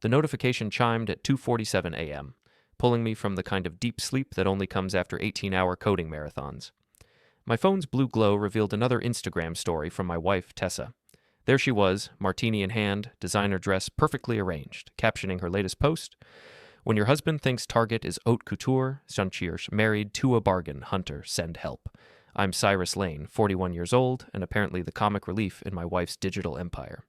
The notification chimed at 2:47 a.m., pulling me from the kind of deep sleep that only comes after 18-hour coding marathons. My phone's blue glow revealed another Instagram story from my wife, Tessa. There she was, martini in hand, designer dress perfectly arranged, captioning her latest post, "When your husband thinks Target is haute couture, Sunchirsch married to a bargain hunter, send help. I'm Cyrus Lane, 41 years old, and apparently the comic relief in my wife's digital empire.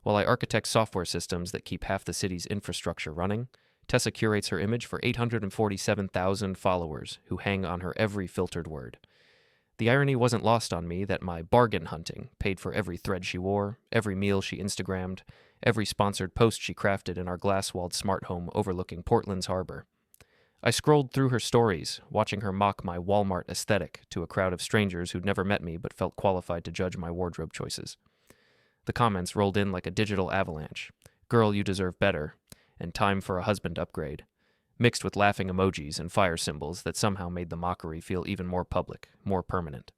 While I architect software systems that keep half the city's infrastructure running, Tessa curates her image for 847,000 followers who hang on her every filtered word. The irony wasn't lost on me that my bargain hunting paid for every thread she wore, every meal she Instagrammed, every sponsored post she crafted in our glass-walled smart home overlooking Portland's harbor. I scrolled through her stories, watching her mock my Walmart aesthetic to a crowd of strangers who'd never met me but felt qualified to judge my wardrobe choices. The comments rolled in like a digital avalanche. "Girl, you deserve better," and "time for a husband upgrade," mixed with laughing emojis and fire symbols that somehow made the mockery feel even more public, more permanent.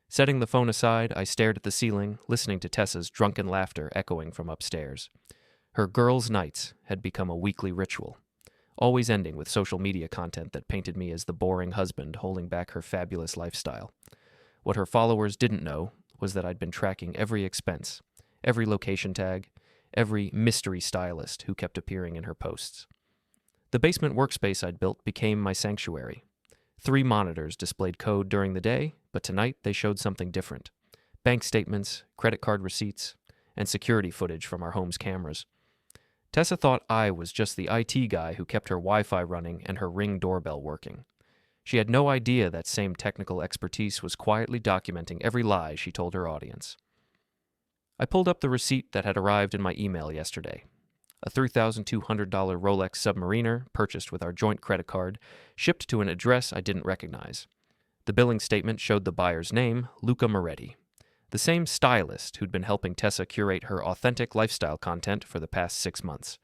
Setting the phone aside, I stared at the ceiling, listening to Tessa's drunken laughter echoing from upstairs. Her girls' nights had become a weekly ritual, always ending with social media content that painted me as the boring husband holding back her fabulous lifestyle. What her followers didn't know was that I'd been tracking every expense, every location tag, every mystery stylist who kept appearing in her posts. The basement workspace I'd built became my sanctuary. 3 monitors displayed code during the day, but tonight they showed something different. Bank statements, credit card receipts, and security footage from our home's cameras. Tessa thought I was just the IT guy who kept her Wi-Fi running and her Ring doorbell working. She had no idea that same technical expertise was quietly documenting every lie she told her audience. I pulled up the receipt that had arrived in my email yesterday. A $3,200 Rolex Submariner, purchased with our joint credit card, shipped to an address I didn't recognize. The billing statement showed the buyer's name, Luca Moretti, the same stylist who'd been helping Tessa curate her authentic lifestyle content for the past 6 months.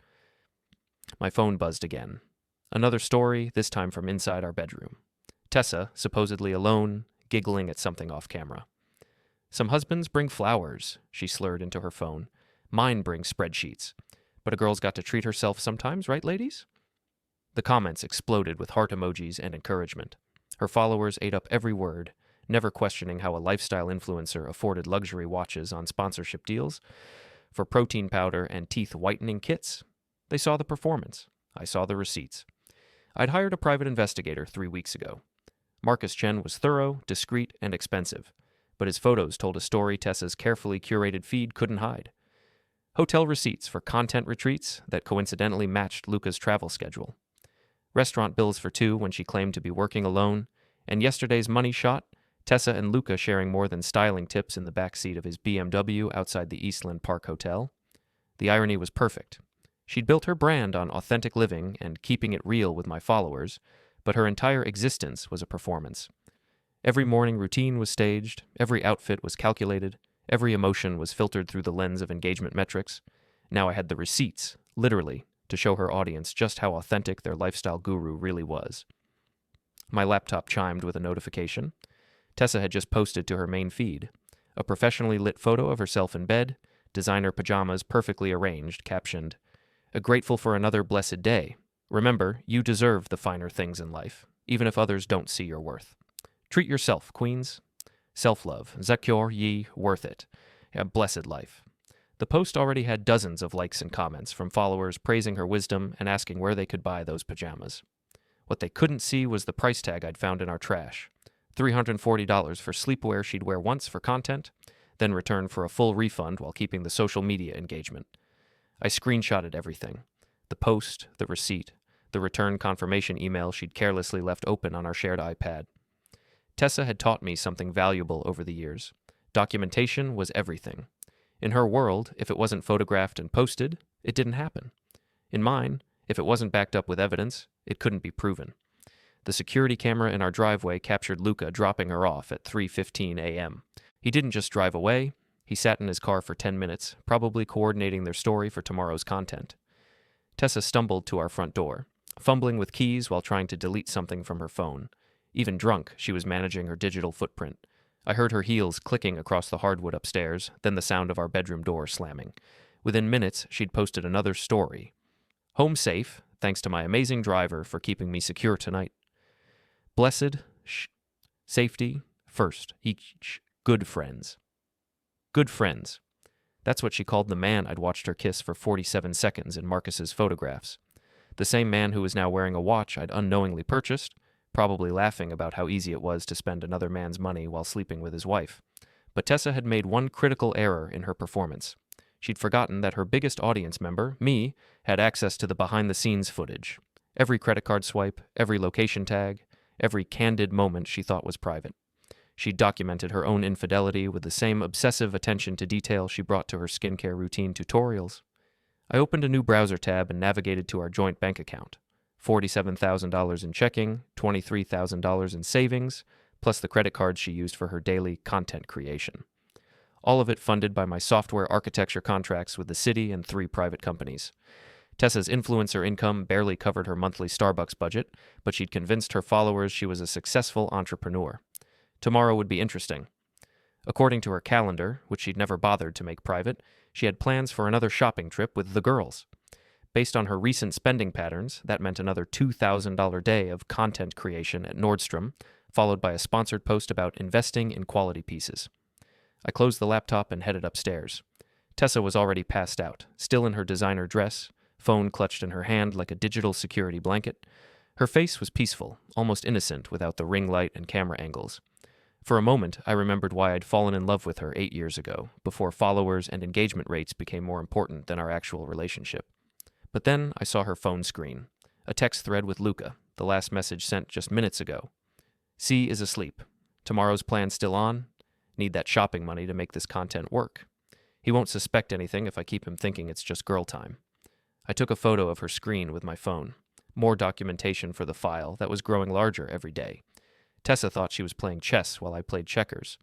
My phone buzzed again. Another story, this time from inside our bedroom. Tessa, supposedly alone, giggling at something off camera. "Some husbands bring flowers," she slurred into her phone. "Mine bring spreadsheets. But a girl's got to treat herself sometimes, right, ladies?" The comments exploded with heart emojis and encouragement. Her followers ate up every word, never questioning how a lifestyle influencer afforded luxury watches on sponsorship deals. For protein powder and teeth whitening kits, they saw the performance. I saw the receipts. I'd hired a private investigator 3 weeks ago. Marcus Chen was thorough, discreet, and expensive, but his photos told a story Tessa's carefully curated feed couldn't hide. Hotel receipts for content retreats that coincidentally matched Luca's travel schedule. Restaurant bills for 2 when she claimed to be working alone, and yesterday's money shot, Tessa and Luca sharing more than styling tips in the backseat of his BMW outside the Eastland Park Hotel. The irony was perfect. She'd built her brand on authentic living and keeping it real with my followers, but her entire existence was a performance. Every morning routine was staged, every outfit was calculated, every emotion was filtered through the lens of engagement metrics. Now I had the receipts, literally, to show her audience just how authentic their lifestyle guru really was. My laptop chimed with a notification. Tessa had just posted to her main feed. A professionally lit photo of herself in bed, designer pajamas perfectly arranged, captioned, "Grateful for another blessed day. Remember, you deserve the finer things in life, even if others don't see your worth. Treat yourself, queens. Self-love, Zakyor ye, worth it. A blessed life." The post already had dozens of likes and comments from followers praising her wisdom and asking where they could buy those pajamas. What they couldn't see was the price tag I'd found in our trash. $340 for sleepwear she'd wear once for content, then return for a full refund while keeping the social media engagement. I screenshotted everything. The post, the receipt, the return confirmation email she'd carelessly left open on our shared iPad. Tessa had taught me something valuable over the years. Documentation was everything. In her world, if it wasn't photographed and posted, it didn't happen. In mine, if it wasn't backed up with evidence, it couldn't be proven. The security camera in our driveway captured Luca dropping her off at 3:15 a.m. He didn't just drive away, he sat in his car for 10 minutes, probably coordinating their story for tomorrow's content. Tessa stumbled to our front door, fumbling with keys while trying to delete something from her phone. Even drunk, she was managing her digital footprint. I heard her heels clicking across the hardwood upstairs, then the sound of our bedroom door slamming. Within minutes, she'd posted another story. Home safe, thanks to my amazing driver for keeping me secure tonight. Blessed, safety, first, each, good friends. Good friends. That's what she called the man I'd watched her kiss for 47 seconds in Marcus's photographs. The same man who was now wearing a watch I'd unknowingly purchased, probably laughing about how easy it was to spend another man's money while sleeping with his wife. But Tessa had made one critical error in her performance. She'd forgotten that her biggest audience member, me, had access to the behind-the-scenes footage. Every credit card swipe, every location tag, every candid moment she thought was private. She documented her own infidelity with the same obsessive attention to detail she brought to her skincare routine tutorials. I opened a new browser tab and navigated to our joint bank account. $47,000 in checking, $23,000 in savings, plus the credit cards she used for her daily content creation. All of it funded by my software architecture contracts with the city and 3 private companies. Tessa's influencer income barely covered her monthly Starbucks budget, but she'd convinced her followers she was a successful entrepreneur. Tomorrow would be interesting. According to her calendar, which she'd never bothered to make private, she had plans for another shopping trip with the girls. Based on her recent spending patterns, that meant another $2,000 day of content creation at Nordstrom, followed by a sponsored post about investing in quality pieces. I closed the laptop and headed upstairs. Tessa was already passed out, still in her designer dress, phone clutched in her hand like a digital security blanket. Her face was peaceful, almost innocent without the ring light and camera angles. For a moment, I remembered why I'd fallen in love with her 8 years ago, before followers and engagement rates became more important than our actual relationship. But then I saw her phone screen, a text thread with Luca, the last message sent just minutes ago. C is asleep. Tomorrow's plan still on? Need that shopping money to make this content work. He won't suspect anything if I keep him thinking it's just girl time. I took a photo of her screen with my phone. More documentation for the file that was growing larger every day. Tessa thought she was playing chess while I played checkers.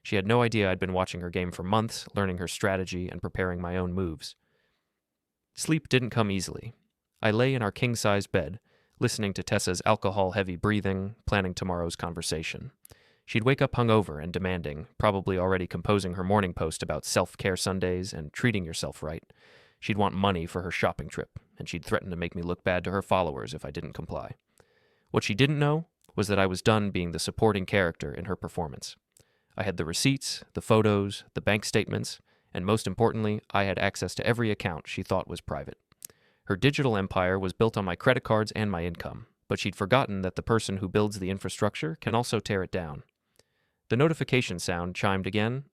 She had no idea I'd been watching her game for months, learning her strategy and preparing my own moves. Sleep didn't come easily. I lay in our king-size bed, listening to Tessa's alcohol-heavy breathing, planning tomorrow's conversation. She'd wake up hungover and demanding, probably already composing her morning post about self-care Sundays and treating yourself right. She'd want money for her shopping trip, and she'd threaten to make me look bad to her followers if I didn't comply. What she didn't know was that I was done being the supporting character in her performance. I had the receipts, the photos, the bank statements, and most importantly, I had access to every account she thought was private. Her digital empire was built on my credit cards and my income, but she'd forgotten that the person who builds the infrastructure can also tear it down. The notification sound chimed again.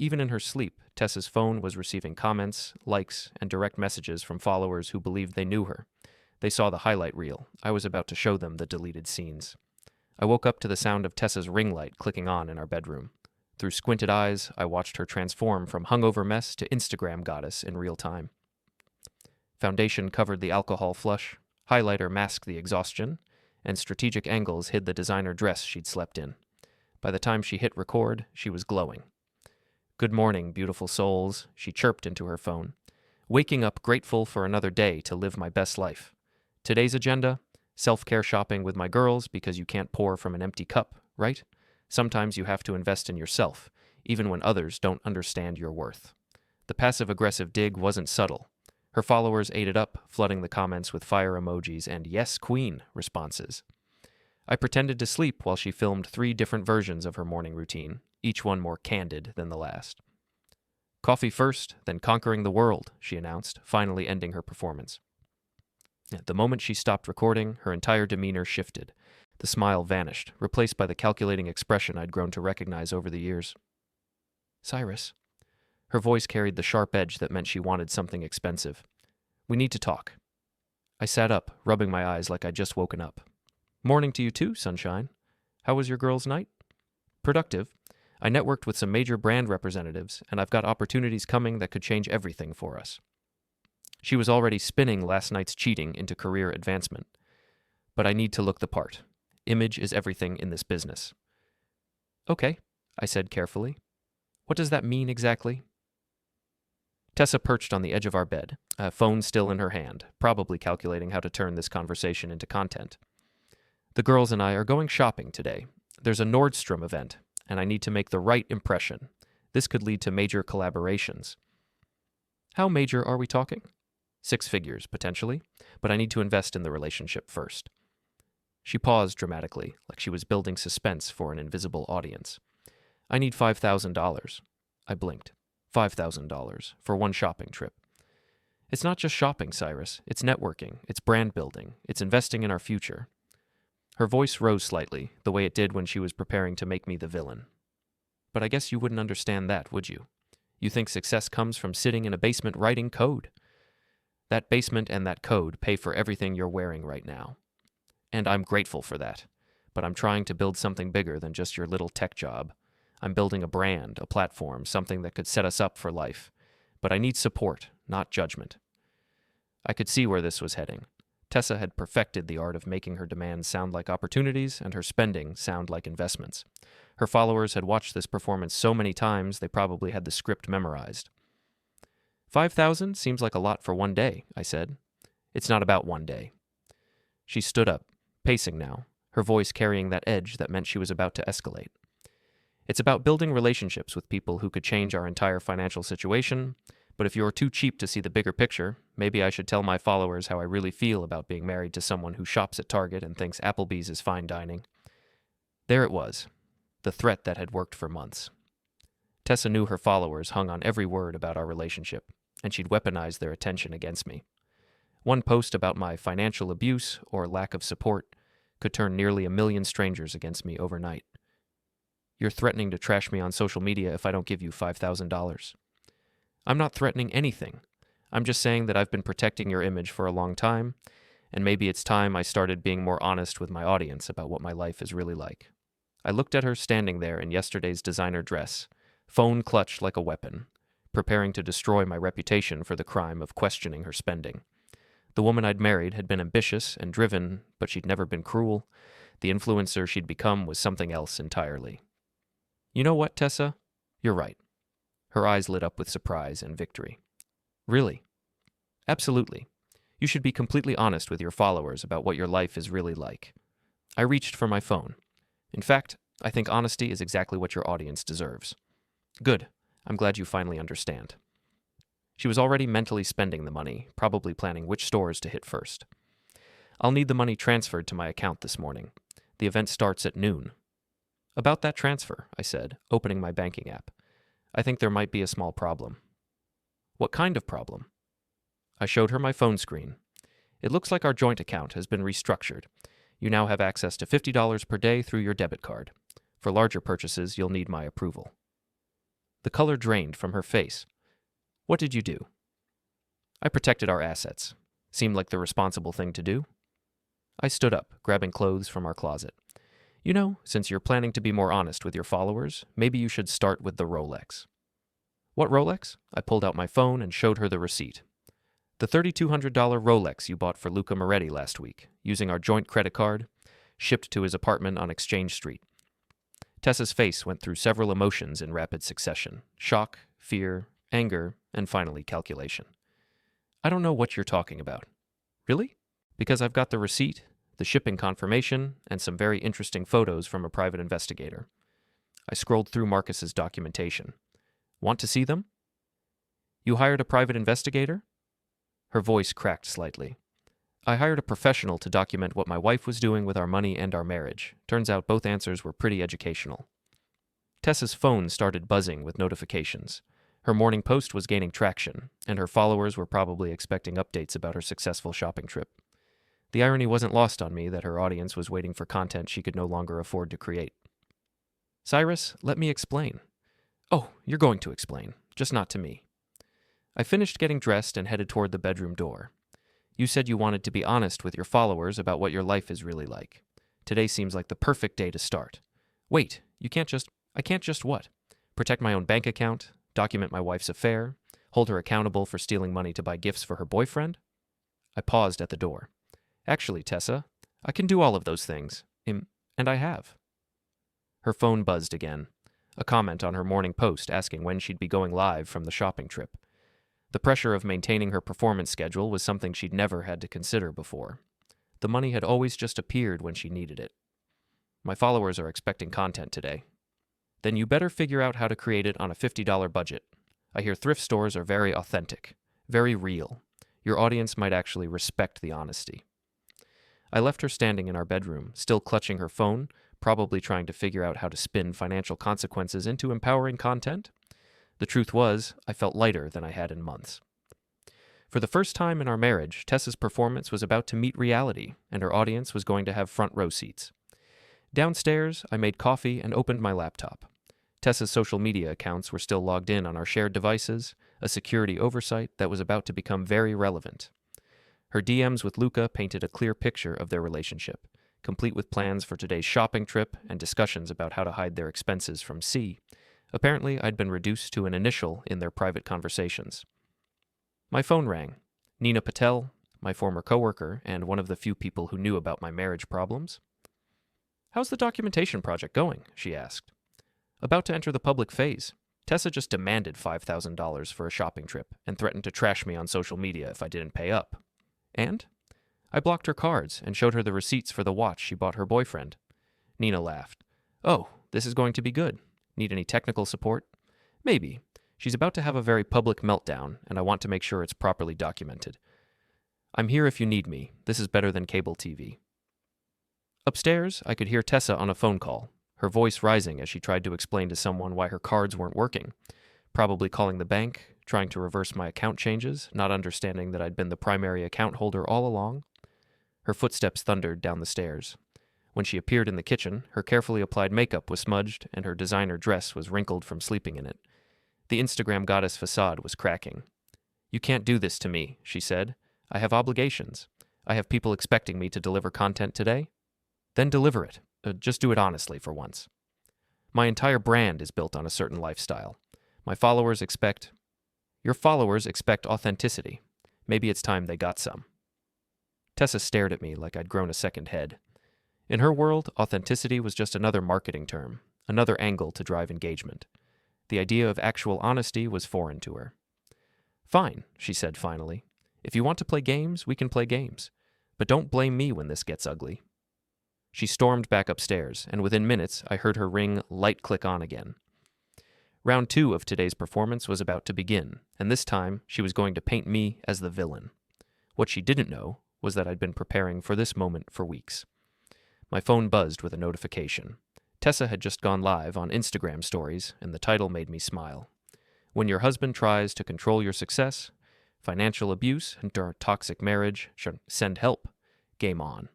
Even in her sleep, Tessa's phone was receiving comments, likes, and direct messages from followers who believed they knew her. They saw the highlight reel. I was about to show them the deleted scenes. I woke up to the sound of Tessa's ring light clicking on in our bedroom. Through squinted eyes, I watched her transform from hungover mess to Instagram goddess in real time. Foundation covered the alcohol flush, highlighter masked the exhaustion, and strategic angles hid the designer dress she'd slept in. By the time she hit record, she was glowing. "Good morning, beautiful souls," she chirped into her phone. "Waking up grateful for another day to live my best life. Today's agenda? Self-care shopping with my girls because you can't pour from an empty cup, right? Sometimes you have to invest in yourself, even when others don't understand your worth." The passive-aggressive dig wasn't subtle. Her followers ate it up, flooding the comments with fire emojis and "Yes, Queen" responses. I pretended to sleep while she filmed 3 different versions of her morning routine, each one more candid than the last. "Coffee first, then conquering the world," she announced, finally ending her performance. The moment she stopped recording, her entire demeanor shifted. The smile vanished, replaced by the calculating expression I'd grown to recognize over the years. "Cyrus." Her voice carried the sharp edge that meant she wanted something expensive. "We need to talk." I sat up, rubbing my eyes like I'd just woken up. "Morning to you too, sunshine. How was your girls' night?" "Productive. I networked with some major brand representatives, and I've got opportunities coming that could change everything for us." She was already spinning last night's cheating into career advancement. "But I need to look the part. Image is everything in this business." "Okay," I said carefully. "What does that mean exactly?" Tessa perched on the edge of our bed, a phone still in her hand, probably calculating how to turn this conversation into content. "The girls and I are going shopping today. There's a Nordstrom event, and I need to make the right impression. This could lead to major collaborations." "How major are we talking?" 6 figures, potentially, but I need to invest in the relationship first. She paused dramatically, like she was building suspense for an invisible audience. I need $5,000. I blinked. $5,000 for one shopping trip. It's not just shopping, Cyrus. It's networking. It's brand building. It's investing in our future. Her voice rose slightly, the way it did when she was preparing to make me the villain. But I guess you wouldn't understand that, would you? You think success comes from sitting in a basement writing code. That basement and that code pay for everything you're wearing right now. And I'm grateful for that. But I'm trying to build something bigger than just your little tech job. I'm building a brand, a platform, something that could set us up for life. But I need support, not judgment. I could see where this was heading. Tessa had perfected the art of making her demands sound like opportunities and her spending sound like investments. Her followers had watched this performance so many times they probably had the script memorized. 5,000 seems like a lot for one day, I said. It's not about one day. She stood up, pacing now, her voice carrying that edge that meant she was about to escalate. It's about building relationships with people who could change our entire financial situation, but if you're too cheap to see the bigger picture, maybe I should tell my followers how I really feel about being married to someone who shops at Target and thinks Applebee's is fine dining. There it was, the threat that had worked for months. Tessa knew her followers hung on every word about our relationship, and she'd weaponized their attention against me. One post about my financial abuse or lack of support could turn nearly 1 million strangers against me overnight. You're threatening to trash me on social media if I don't give you $5,000. I'm not threatening anything. I'm just saying that I've been protecting your image for a long time, and maybe it's time I started being more honest with my audience about what my life is really like. I looked at her standing there in yesterday's designer dress, phone clutched like a weapon, preparing to destroy my reputation for the crime of questioning her spending. The woman I'd married had been ambitious and driven, but she'd never been cruel. The influencer she'd become was something else entirely. You know what, Tessa? You're right. Her eyes lit up with surprise and victory. Really? Absolutely. You should be completely honest with your followers about what your life is really like. I reached for my phone. In fact, I think honesty is exactly what your audience deserves. Good. I'm glad you finally understand. She was already mentally spending the money, probably planning which stores to hit first. I'll need the money transferred to my account this morning. The event starts at noon. About that transfer, I said, opening my banking app. I think there might be a small problem. What kind of problem? I showed her my phone screen. It looks like our joint account has been restructured. You now have access to $50 per day through your debit card. For larger purchases, you'll need my approval. The color drained from her face. What did you do? I protected our assets. Seemed like the responsible thing to do. I stood up, grabbing clothes from our closet. You know, since you're planning to be more honest with your followers, maybe you should start with the Rolex. What Rolex? I pulled out my phone and showed her the receipt. The $3,200 Rolex you bought for Luca Moretti last week, using our joint credit card, shipped to his apartment on Exchange Street. Tessa's face went through several emotions in rapid succession: shock, fear, anger, and finally calculation. I don't know what you're talking about. Really? Because I've got the receipt, the shipping confirmation, and some very interesting photos from a private investigator. I scrolled through Marcus's documentation. Want to see them? You hired a private investigator? Her voice cracked slightly. I hired a professional to document what my wife was doing with our money and our marriage. Turns out both answers were pretty educational. Tessa's phone started buzzing with notifications. Her morning post was gaining traction, and her followers were probably expecting updates about her successful shopping trip. The irony wasn't lost on me that her audience was waiting for content she could no longer afford to create. Cyrus, let me explain. Oh, you're going to explain, just not to me. I finished getting dressed and headed toward the bedroom door. You said you wanted to be honest with your followers about what your life is really like. Today seems like the perfect day to start. Wait, I can't just what? Protect my own bank account, document my wife's affair, hold her accountable for stealing money to buy gifts for her boyfriend? I paused at the door. Actually, Tessa, I can do all of those things. And I have. Her phone buzzed again. A comment on her morning post asking when she'd be going live from the shopping trip. The pressure of maintaining her performance schedule was something she'd never had to consider before. The money had always just appeared when she needed it. My followers are expecting content today. Then you better figure out how to create it on a $50 budget. I hear thrift stores are very authentic, very real. Your audience might actually respect the honesty. I left her standing in our bedroom, still clutching her phone, probably trying to figure out how to spin financial consequences into empowering content. The truth was, I felt lighter than I had in months. For the first time in our marriage, Tessa's performance was about to meet reality, and her audience was going to have front row seats. Downstairs, I made coffee and opened my laptop. Tessa's social media accounts were still logged in on our shared devices, a security oversight that was about to become very relevant. Her DMs with Luca painted a clear picture of their relationship, complete with plans for today's shopping trip and discussions about how to hide their expenses from C. Apparently, I'd been reduced to an initial in their private conversations. My phone rang. Nina Patel, my former coworker and one of the few people who knew about my marriage problems. "How's the documentation project going?" she asked. "About to enter the public phase. Tessa just demanded $5,000 for a shopping trip and threatened to trash me on social media if I didn't pay up." "And?" "I blocked her cards and showed her the receipts for the watch she bought her boyfriend." Nina laughed. "Oh, this is going to be good. Need any technical support?" "Maybe. She's about to have a very public meltdown, and I want to make sure it's properly documented. I'm here if you need me. This is better than cable TV." Upstairs, I could hear Tessa on a phone call, her voice rising as she tried to explain to someone why her cards weren't working, probably calling the bank, trying to reverse my account changes, not understanding that I'd been the primary account holder all along. Her footsteps thundered down the stairs. When she appeared in the kitchen, her carefully applied makeup was smudged and her designer dress was wrinkled from sleeping in it. The Instagram goddess facade was cracking. "You can't do this to me," she said. "I have obligations. I have people expecting me to deliver content today." "Then deliver it. Just do it honestly for once. My entire brand is built on a certain lifestyle. Your followers expect authenticity. Maybe it's time they got some." Tessa stared at me like I'd grown a second head. In her world, authenticity was just another marketing term, another angle to drive engagement. The idea of actual honesty was foreign to her. "Fine," she said finally. "If you want to play games, we can play games. But don't blame me when this gets ugly." She stormed back upstairs, and within minutes I heard her ring light click on again. Round 2 of today's performance was about to begin, and this time she was going to paint me as the villain. What she didn't know was that I'd been preparing for this moment for weeks. My phone buzzed with a notification. Tessa had just gone live on Instagram stories, and the title made me smile. "When your husband tries to control your success, financial abuse, and toxic marriage, send help. Game on."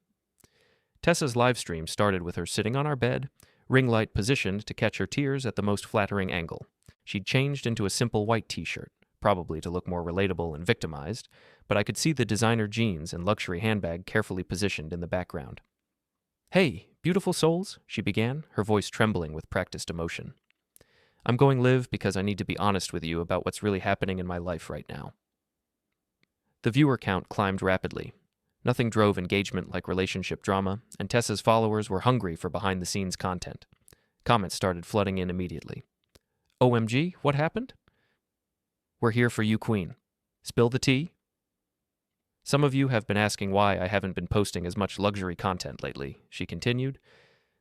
Tessa's live stream started with her sitting on our bed, ring light positioned to catch her tears at the most flattering angle. She'd changed into a simple white t-shirt, probably to look more relatable and victimized, but I could see the designer jeans and luxury handbag carefully positioned in the background. "Hey, beautiful souls," she began, her voice trembling with practiced emotion. "I'm going live because I need to be honest with you about what's really happening in my life right now." The viewer count climbed rapidly. Nothing drove engagement like relationship drama, and Tessa's followers were hungry for behind-the-scenes content. Comments started flooding in immediately. "OMG, what happened?" "We're here for you, Queen. Spill the tea?" "Some of you have been asking why I haven't been posting as much luxury content lately," she continued.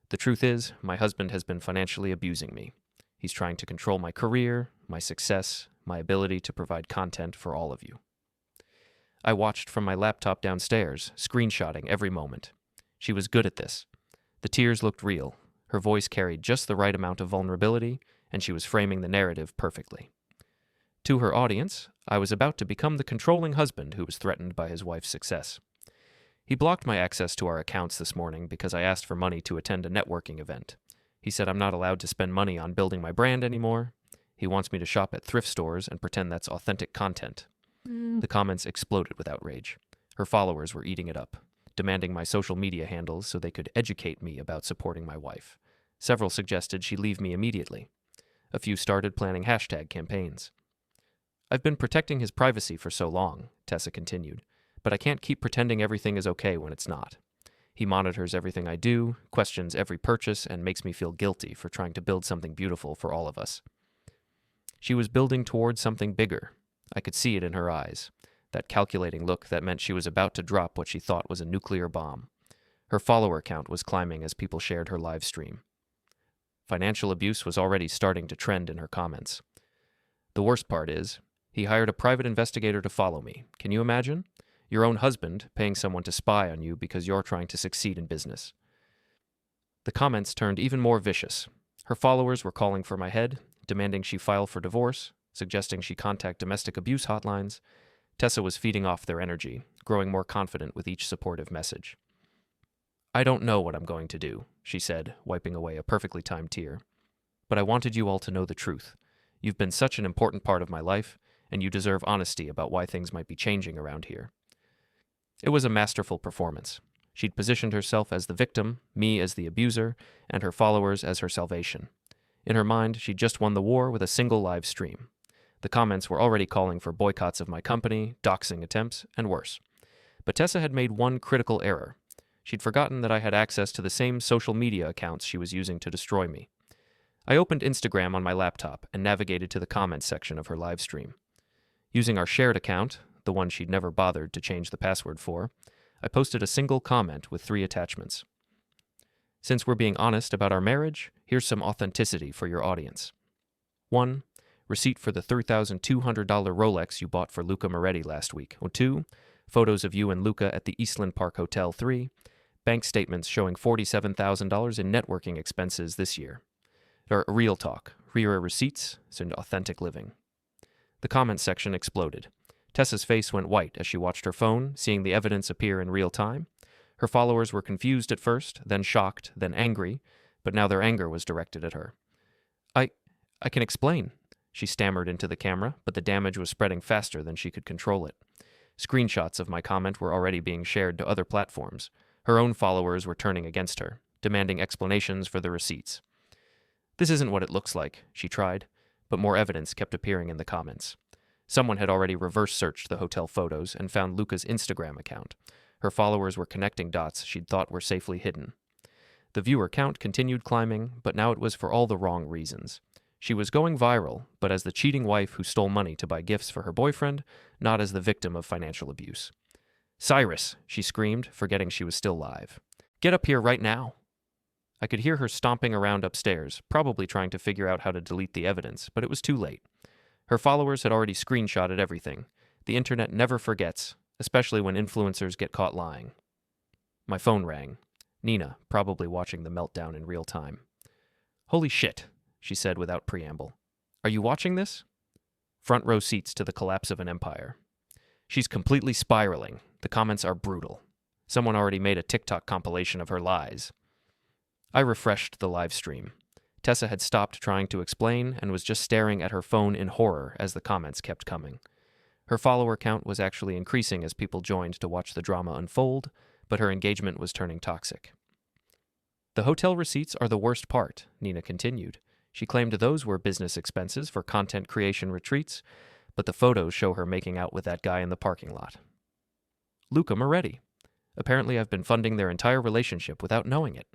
"The truth is, my husband has been financially abusing me. He's trying to control my career, my success, my ability to provide content for all of you." I watched from my laptop downstairs, screenshotting every moment. She was good at this. The tears looked real. Her voice carried just the right amount of vulnerability, and she was framing the narrative perfectly. To her audience, I was about to become the controlling husband who was threatened by his wife's success. "He blocked my access to our accounts this morning because I asked for money to attend a networking event. He said I'm not allowed to spend money on building my brand anymore. He wants me to shop at thrift stores and pretend that's authentic content." The comments exploded with outrage. Her followers were eating it up, demanding my social media handles so they could educate me about supporting my wife. Several suggested she leave me immediately. A few started planning hashtag campaigns. "I've been protecting his privacy for so long," Tessa continued, "but I can't keep pretending everything is okay when it's not. He monitors everything I do, questions every purchase, and makes me feel guilty for trying to build something beautiful for all of us." She was building towards something bigger. I could see it in her eyes, that calculating look that meant she was about to drop what she thought was a nuclear bomb. Her follower count was climbing as people shared her live stream. Financial abuse was already starting to trend in her comments. "The worst part is, He hired a private investigator to follow me. Can you imagine? Your own husband paying someone to spy on you because you're trying to succeed in business. The comments turned even more vicious. Her followers were calling for my head, demanding she file for divorce, suggesting she contact domestic abuse hotlines. Tessa was feeding off their energy, growing more confident with each supportive message. I don't know what I'm going to do, she said, wiping away a perfectly timed tear. But I wanted you all to know the truth. You've been such an important part of my life, and you deserve honesty about why things might be changing around here. It was a masterful performance. She'd positioned herself as the victim, me as the abuser, and her followers as her salvation. In her mind, she'd just won the war with a single live stream. The comments were already calling for boycotts of my company, doxing attempts, and worse. But Tessa had made one critical error. She'd forgotten that I had access to the same social media accounts she was using to destroy me. I opened Instagram on my laptop and navigated to the comments section of her live stream. Using our shared account, the one she'd never bothered to change the password for, I posted a single comment with 3 attachments. Since we're being honest about our marriage, here's some authenticity for your audience. 1. Receipt for the $3,200 Rolex you bought for Luca Moretti last week. 2. Photos of you and Luca at the Eastland Park Hotel. 3. Bank statements showing $47,000 in networking expenses this year. Real talk. Here are receipts and authentic living. The comments section exploded. Tessa's face went white as she watched her phone, seeing the evidence appear in real time. Her followers were confused at first, then shocked, then angry, but now their anger was directed at her. I can explain, she stammered into the camera, but the damage was spreading faster than she could control it. Screenshots of my comment were already being shared to other platforms. Her own followers were turning against her, demanding explanations for the receipts. This isn't what it looks like, she tried, but more evidence kept appearing in the comments. Someone had already reverse-searched the hotel photos and found Luca's Instagram account. Her followers were connecting dots she'd thought were safely hidden. The viewer count continued climbing, but now it was for all the wrong reasons. She was going viral, but as the cheating wife who stole money to buy gifts for her boyfriend, not as the victim of financial abuse. "Cyrus!" she screamed, forgetting she was still live. "Get up here right now!" I could hear her stomping around upstairs, probably trying to figure out how to delete the evidence, but it was too late. Her followers had already screenshotted everything. The internet never forgets, especially when influencers get caught lying. My phone rang. Nina, probably watching the meltdown in real time. "Holy shit," she said without preamble. "Are you watching this?" Front row seats to the collapse of an empire. "She's completely spiraling. The comments are brutal. Someone already made a TikTok compilation of her lies." I refreshed the live stream. Tessa had stopped trying to explain and was just staring at her phone in horror as the comments kept coming. Her follower count was actually increasing as people joined to watch the drama unfold, but her engagement was turning toxic. "The hotel receipts are the worst part," Nina continued. She claimed those were business expenses for content creation retreats, but the photos show her making out with that guy in the parking lot. "Luca Moretti. Apparently I've been funding their entire relationship without knowing it."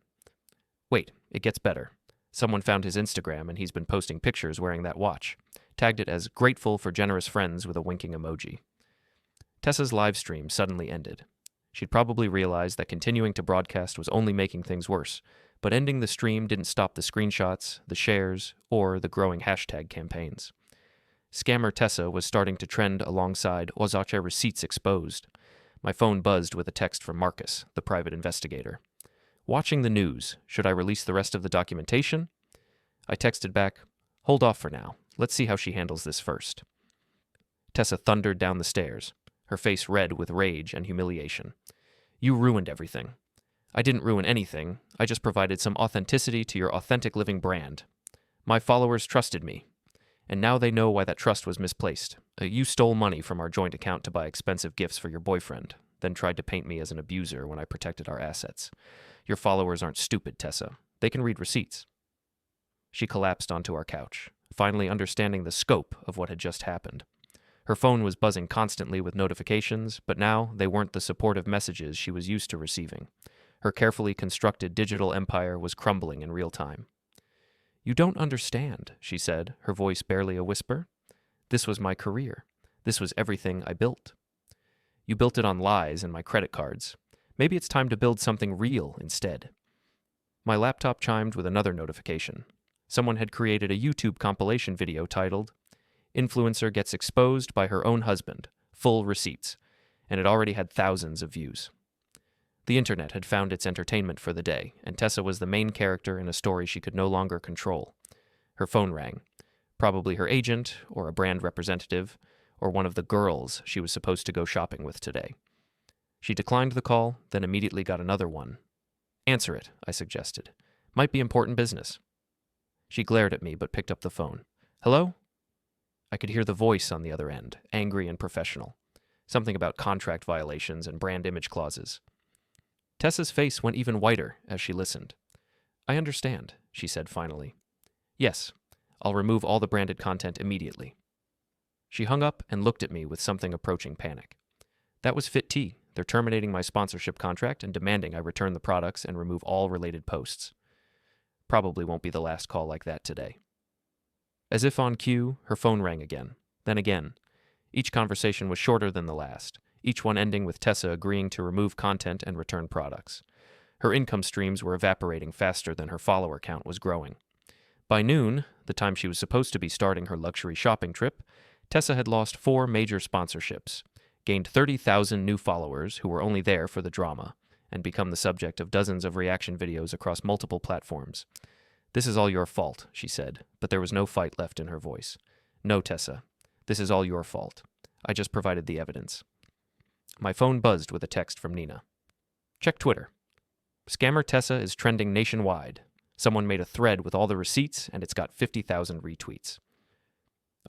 Wait, it gets better. Someone found his Instagram and he's been posting pictures wearing that watch, tagged it as "grateful for generous friends" with a winking emoji. Tessa's live stream suddenly ended. She'd probably realized that continuing to broadcast was only making things worse, but ending the stream didn't stop the screenshots, the shares, or the growing hashtag campaigns. Scammer Tessa was starting to trend alongside Ozache receipts exposed. My phone buzzed with a text from Marcus, the private investigator. "Watching the news. Should I release the rest of the documentation?" I texted back, "Hold off for now. Let's see how she handles this first." Tessa thundered down the stairs, her face red with rage and humiliation. "You ruined everything." "I didn't ruin anything. I just provided some authenticity to your authentic living brand. My followers trusted me, and now they know why that trust was misplaced. You stole money from our joint account to buy expensive gifts for your boyfriend, then tried to paint me as an abuser when I protected our assets. Your followers aren't stupid, Tessa. They can read receipts." She collapsed onto our couch, finally understanding the scope of what had just happened. Her phone was buzzing constantly with notifications, but now they weren't the supportive messages she was used to receiving. Her carefully constructed digital empire was crumbling in real time. "You don't understand," she said, her voice barely a whisper. "This was my career. This was everything I built. You built it on lies and my credit cards. Maybe it's time to build something real instead." My laptop chimed with another notification. Someone had created a YouTube compilation video titled, Influencer gets exposed by her own husband, full receipts, and it already had thousands of views. The internet had found its entertainment for the day, and Tessa was the main character in a story she could no longer control. Her phone rang. Probably her agent, or a brand representative, or one of the girls she was supposed to go shopping with today. She declined the call, then immediately got another one. "Answer it," I suggested. "Might be important business." She glared at me but picked up the phone. "Hello?" I could hear the voice on the other end, angry and professional. Something about contract violations and brand image clauses. Tessa's face went even whiter as she listened. "I understand," she said finally. "Yes, I'll remove all the branded content immediately." She hung up and looked at me with something approaching panic. That was Fit Tea. They're terminating my sponsorship contract and demanding I return the products and remove all related posts. Probably won't be the last call like that today. As if on cue, her phone rang again, then again. Each conversation was shorter than the last, each one ending with Tessa agreeing to remove content and return products. Her income streams were evaporating faster than her follower count was growing. By noon, the time she was supposed to be starting her luxury shopping trip, Tessa had lost 4 major sponsorships, gained 30,000 new followers who were only there for the drama, and become the subject of dozens of reaction videos across multiple platforms. "This is all your fault," she said, but there was no fight left in her voice. "No, Tessa, this is all your fault. I just provided the evidence." My phone buzzed with a text from Nina. "Check Twitter. Scammer Tessa is trending nationwide. Someone made a thread with all the receipts, and it's got 50,000 retweets."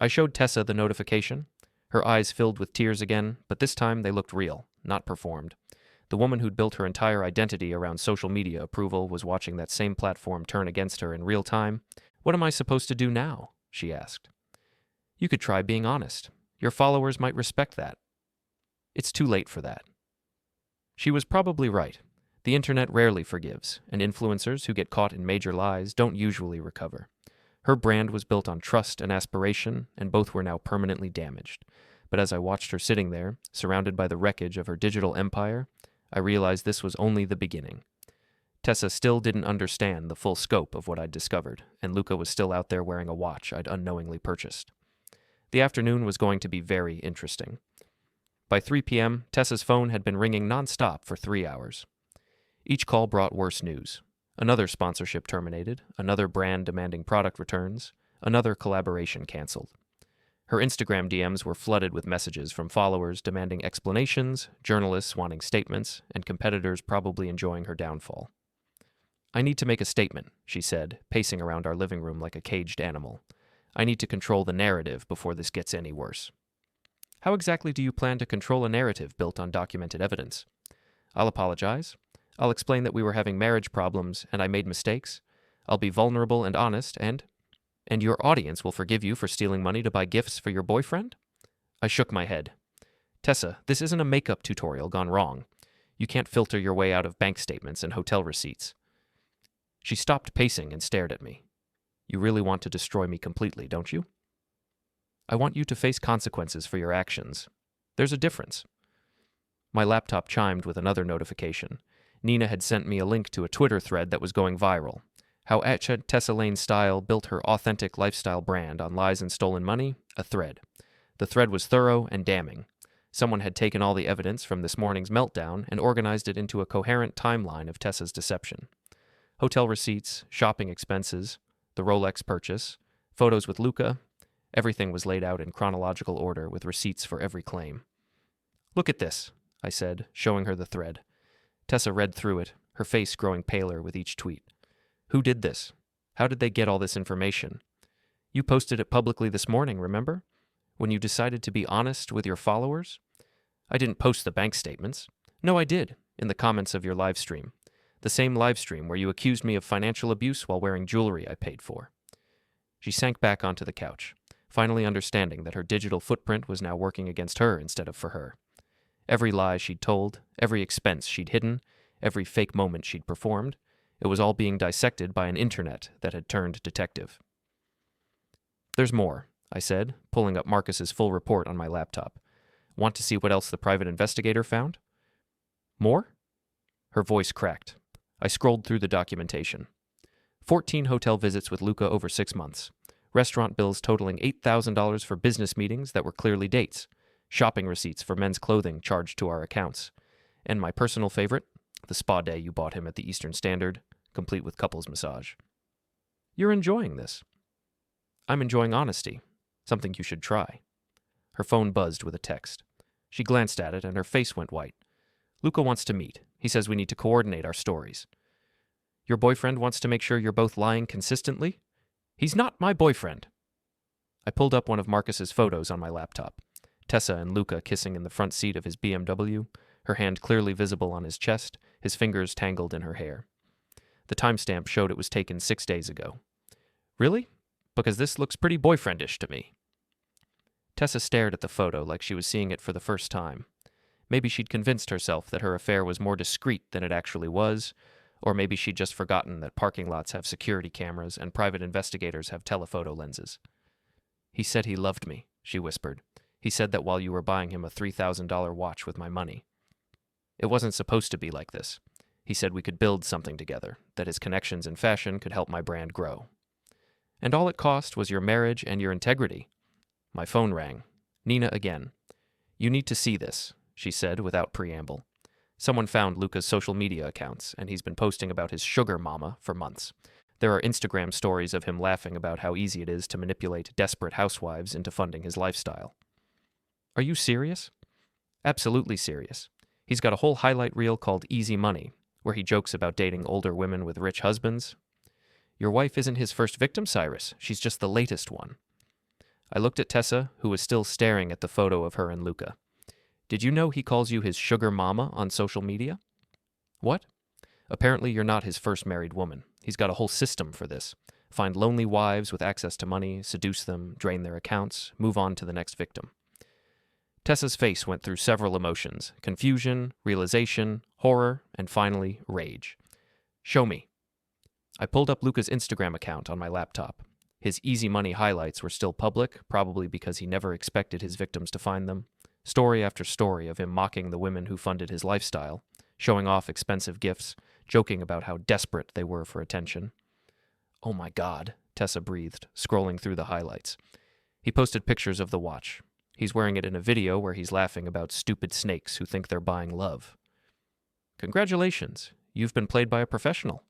I showed Tessa the notification. Her eyes filled with tears again, but this time they looked real, not performed. The woman who'd built her entire identity around social media approval was watching that same platform turn against her in real time. "What am I supposed to do now?" she asked. "You could try being honest. Your followers might respect that." "It's too late for that." She was probably right. The internet rarely forgives, and influencers who get caught in major lies don't usually recover. Her brand was built on trust and aspiration, and both were now permanently damaged. But as I watched her sitting there, surrounded by the wreckage of her digital empire, I realized this was only the beginning. Tessa still didn't understand the full scope of what I'd discovered, and Luca was still out there wearing a watch I'd unknowingly purchased. The afternoon was going to be very interesting. By 3 p.m., Tessa's phone had been ringing nonstop for 3 hours. Each call brought worse news. Another sponsorship terminated, another brand demanding product returns, another collaboration canceled. Her Instagram DMs were flooded with messages from followers demanding explanations, journalists wanting statements, and competitors probably enjoying her downfall. "I need to make a statement," she said, pacing around our living room like a caged animal. "I need to control the narrative before this gets any worse." "How exactly do you plan to control a narrative built on documented evidence?" "I'll apologize. I'll explain that we were having marriage problems and I made mistakes. I'll be vulnerable and honest, and your audience will forgive you for stealing money to buy gifts for your boyfriend?" I shook my head. "Tessa, this isn't a makeup tutorial gone wrong. You can't filter your way out of bank statements and hotel receipts." She stopped pacing and stared at me. "You really want to destroy me completely, don't you?" "I want you to face consequences for your actions. There's a difference." My laptop chimed with another notification. Nina had sent me a link to a Twitter thread that was going viral. How Tessa Lane Style built her authentic lifestyle brand on lies and stolen money, a thread. The thread was thorough and damning. Someone had taken all the evidence from this morning's meltdown and organized it into a coherent timeline of Tessa's deception. Hotel receipts, shopping expenses, the Rolex purchase, photos with Luca. Everything was laid out in chronological order with receipts for every claim. "Look at this," I said, showing her the thread. Tessa read through it, her face growing paler with each tweet. "Who did this? How did they get all this information? You posted it publicly this morning, remember? When you decided to be honest with your followers? I didn't post the bank statements. No, I did, in the comments of your live stream. The same live stream where you accused me of financial abuse while wearing jewelry I paid for." She sank back onto the couch, finally understanding that her digital footprint was now working against her instead of for her. Every lie she'd told, every expense she'd hidden, every fake moment she'd performed, it was all being dissected by an internet that had turned detective. "There's more," I said, pulling up Marcus's full report on my laptop. "Want to see what else the private investigator found?" "More?" Her voice cracked. I scrolled through the documentation. 14 hotel visits with Luca over 6 months. restaurant bills totaling $8,000 for business meetings that were clearly dates, shopping receipts for men's clothing charged to our accounts, and my personal favorite, the spa day you bought him at the Eastern Standard, complete with couples massage. You're enjoying this. I'm enjoying honesty, something you should try. Her phone buzzed with a text. She glanced at it and her face went white. Luca wants to meet. He says we need to coordinate our stories. Your boyfriend wants to make sure you're both lying consistently? He's not my boyfriend. I pulled up one of Marcus's photos on my laptop. Tessa and Luca kissing in the front seat of his BMW, her hand clearly visible on his chest, his fingers tangled in her hair. The timestamp showed it was taken 6 days ago. Really? Because this looks pretty boyfriendish to me. Tessa stared at the photo like she was seeing it for the first time. Maybe she'd convinced herself that her affair was more discreet than it actually was, or maybe she'd just forgotten that parking lots have security cameras and private investigators have telephoto lenses. He said he loved me, she whispered. He said that while you were buying him a $3,000 watch with my money. It wasn't supposed to be like this. He said we could build something together, that his connections in fashion could help my brand grow. And all it cost was your marriage and your integrity. My phone rang. Nina again. You need to see this, she said without preamble. Someone found Luca's social media accounts, and he's been posting about his sugar mama for months. There are Instagram stories of him laughing about how easy it is to manipulate desperate housewives into funding his lifestyle. Are you serious? Absolutely serious. He's got a whole highlight reel called Easy Money, where he jokes about dating older women with rich husbands. Your wife isn't his first victim, Cyrus. She's just the latest one. I looked at Tessa, who was still staring at the photo of her and Luca. Did you know he calls you his sugar mama on social media? What? Apparently you're not his first married woman. He's got a whole system for this. Find lonely wives with access to money, seduce them, drain their accounts, move on to the next victim. Tessa's face went through several emotions: confusion, realization, horror, and finally, rage. Show me. I pulled up Luca's Instagram account on my laptop. His Easy Money highlights were still public, probably because he never expected his victims to find them. Story after story of him mocking the women who funded his lifestyle, showing off expensive gifts, joking about how desperate they were for attention. Oh my God, Tessa breathed, scrolling through the highlights. He posted pictures of the watch. He's wearing it in a video where he's laughing about stupid snakes who think they're buying love. Congratulations, you've been played by a professional.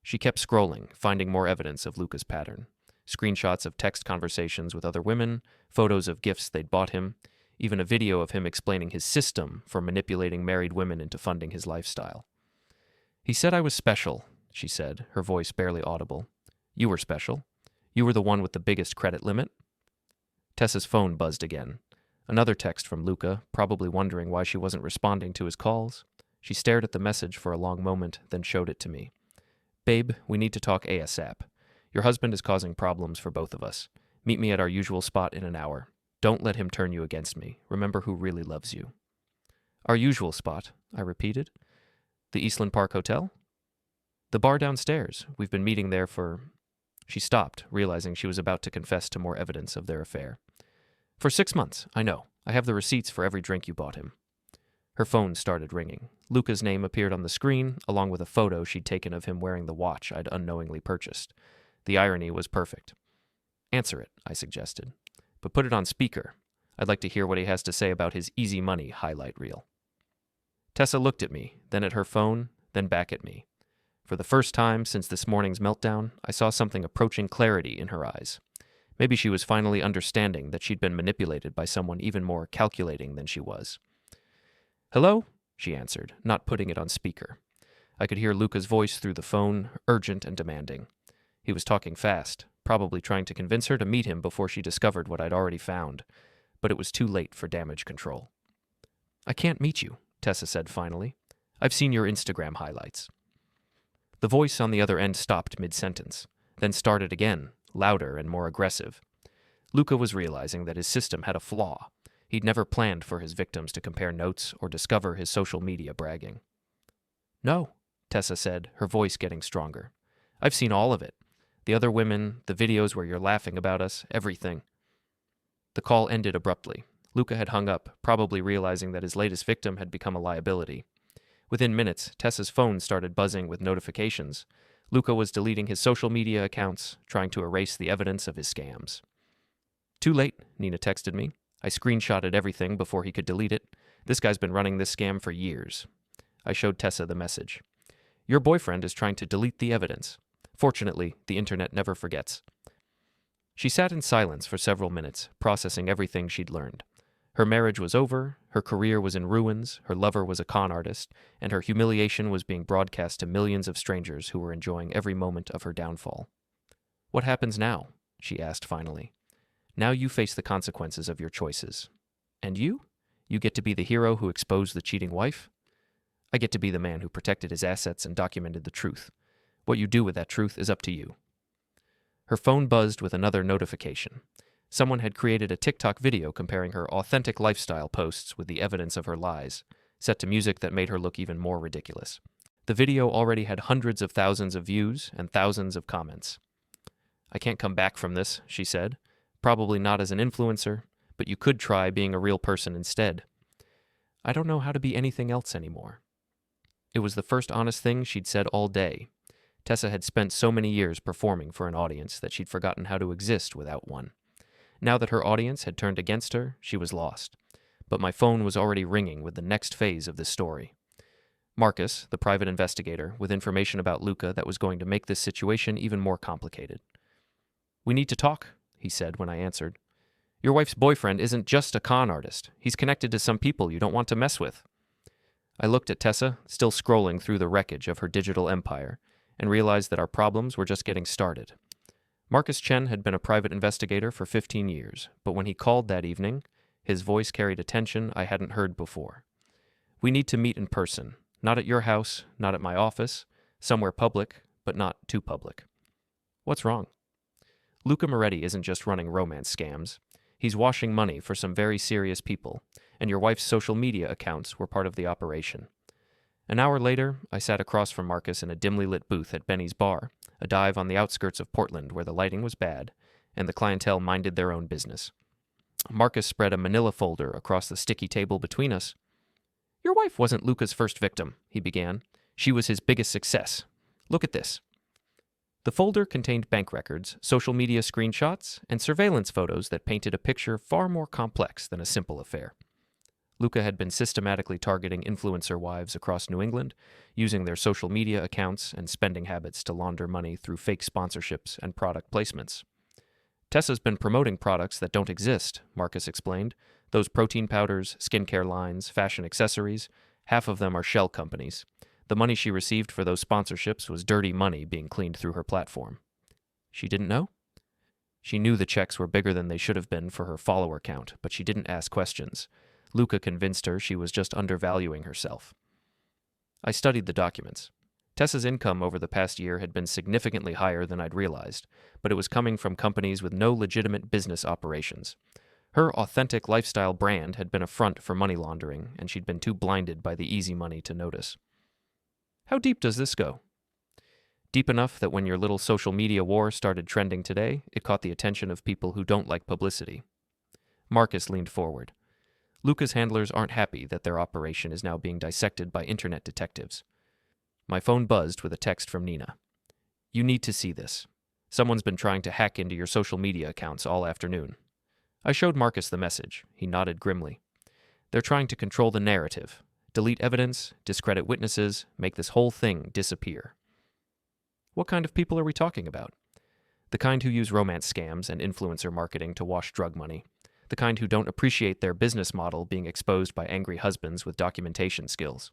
She kept scrolling, finding more evidence of Luca's pattern. Screenshots of text conversations with other women, photos of gifts they'd bought him, even a video of him explaining his system for manipulating married women into funding his lifestyle. He said I was special, she said, her voice barely audible. You were special. You were the one with the biggest credit limit. Tessa's phone buzzed again. Another text from Luca, probably wondering why she wasn't responding to his calls. She stared at the message for a long moment, then showed it to me. Babe, we need to talk ASAP. Your husband is causing problems for both of us. Meet me at our usual spot in an hour. Don't let him turn you against me. Remember who really loves you. Our usual spot, I repeated. The Eastland Park Hotel? The bar downstairs. We've been meeting there for... She stopped, realizing she was about to confess to more evidence of their affair. For 6 months, I know. I have the receipts for every drink you bought him. Her phone started ringing. Luca's name appeared on the screen, along with a photo she'd taken of him wearing the watch I'd unknowingly purchased. The irony was perfect. Answer it, I suggested. But put it on speaker. I'd like to hear what he has to say about his Easy Money highlight reel. Tessa looked at me, then at her phone, then back at me. For the first time since this morning's meltdown, I saw something approaching clarity in her eyes. Maybe she was finally understanding that she'd been manipulated by someone even more calculating than she was. Hello? She answered, not putting it on speaker. I could hear Luca's voice through the phone, urgent and demanding. He was talking fast, probably trying to convince her to meet him before she discovered what I'd already found, but it was too late for damage control. I can't meet you, Tessa said finally. I've seen your Instagram highlights. The voice on the other end stopped mid-sentence, then started again, louder and more aggressive. Luca was realizing that his system had a flaw. He'd never planned for his victims to compare notes or discover his social media bragging. No, Tessa said, her voice getting stronger. I've seen all of it. The other women, the videos where you're laughing about us, everything. The call ended abruptly. Luca had hung up, probably realizing that his latest victim had become a liability. Within minutes, Tessa's phone started buzzing with notifications. Luca was deleting his social media accounts, trying to erase the evidence of his scams. Too late, Nina texted me. I screenshotted everything before he could delete it. This guy's been running this scam for years. I showed Tessa the message. Your boyfriend is trying to delete the evidence. Fortunately, the internet never forgets. She sat in silence for several minutes, processing everything she'd learned. Her marriage was over, her career was in ruins, her lover was a con artist, and her humiliation was being broadcast to millions of strangers who were enjoying every moment of her downfall. What happens now? She asked finally. Now you face the consequences of your choices. And you? You get to be the hero who exposed the cheating wife? I get to be the man who protected his assets and documented the truth. What you do with that truth is up to you. Her phone buzzed with another notification. Someone had created a TikTok video comparing her authentic lifestyle posts with the evidence of her lies, set to music that made her look even more ridiculous. The video already had hundreds of thousands of views and thousands of comments. I can't come back from this, she said. Probably not as an influencer, but you could try being a real person instead. I don't know how to be anything else anymore. It was the first honest thing she'd said all day. Tessa had spent so many years performing for an audience that she'd forgotten how to exist without one. Now that her audience had turned against her, she was lost. But my phone was already ringing with the next phase of this story. Marcus, the private investigator, with information about Luca that was going to make this situation even more complicated. We need to talk, he said when I answered. Your wife's boyfriend isn't just a con artist. He's connected to some people you don't want to mess with. I looked at Tessa, still scrolling through the wreckage of her digital empire, and realized that our problems were just getting started. Marcus Chen had been a private investigator for 15 years, but when he called that evening, his voice carried a tension I hadn't heard before. We need to meet in person, not at your house, not at my office, somewhere public, but not too public. What's wrong? Luca Moretti isn't just running romance scams. He's washing money for some very serious people, and your wife's social media accounts were part of the operation. An hour later, I sat across from Marcus in a dimly lit booth at Benny's Bar, a dive on the outskirts of Portland where the lighting was bad, and the clientele minded their own business. Marcus spread a manila folder across the sticky table between us. Your wife wasn't Luca's first victim, he began. She was his biggest success. Look at this. The folder contained bank records, social media screenshots, and surveillance photos that painted a picture far more complex than a simple affair. Luca had been systematically targeting influencer wives across New England, using their social media accounts and spending habits to launder money through fake sponsorships and product placements. Tessa's been promoting products that don't exist, Marcus explained. Those protein powders, skincare lines, fashion accessories, half of them are shell companies. The money she received for those sponsorships was dirty money being cleaned through her platform. She didn't know? She knew the checks were bigger than they should have been for her follower count, but she didn't ask questions. Luca convinced her she was just undervaluing herself. I studied the documents. Tessa's income over the past year had been significantly higher than I'd realized, but it was coming from companies with no legitimate business operations. Her authentic lifestyle brand had been a front for money laundering, and she'd been too blinded by the easy money to notice. How deep does this go? Deep enough that when your little social media war started trending today, it caught the attention of people who don't like publicity. Marcus leaned forward. Luca's handlers aren't happy that their operation is now being dissected by internet detectives. My phone buzzed with a text from Nina. You need to see this. Someone's been trying to hack into your social media accounts all afternoon. I showed Marcus the message. He nodded grimly. They're trying to control the narrative, delete evidence, discredit witnesses, make this whole thing disappear. What kind of people are we talking about? The kind who use romance scams and influencer marketing to wash drug money. The kind who don't appreciate their business model being exposed by angry husbands with documentation skills.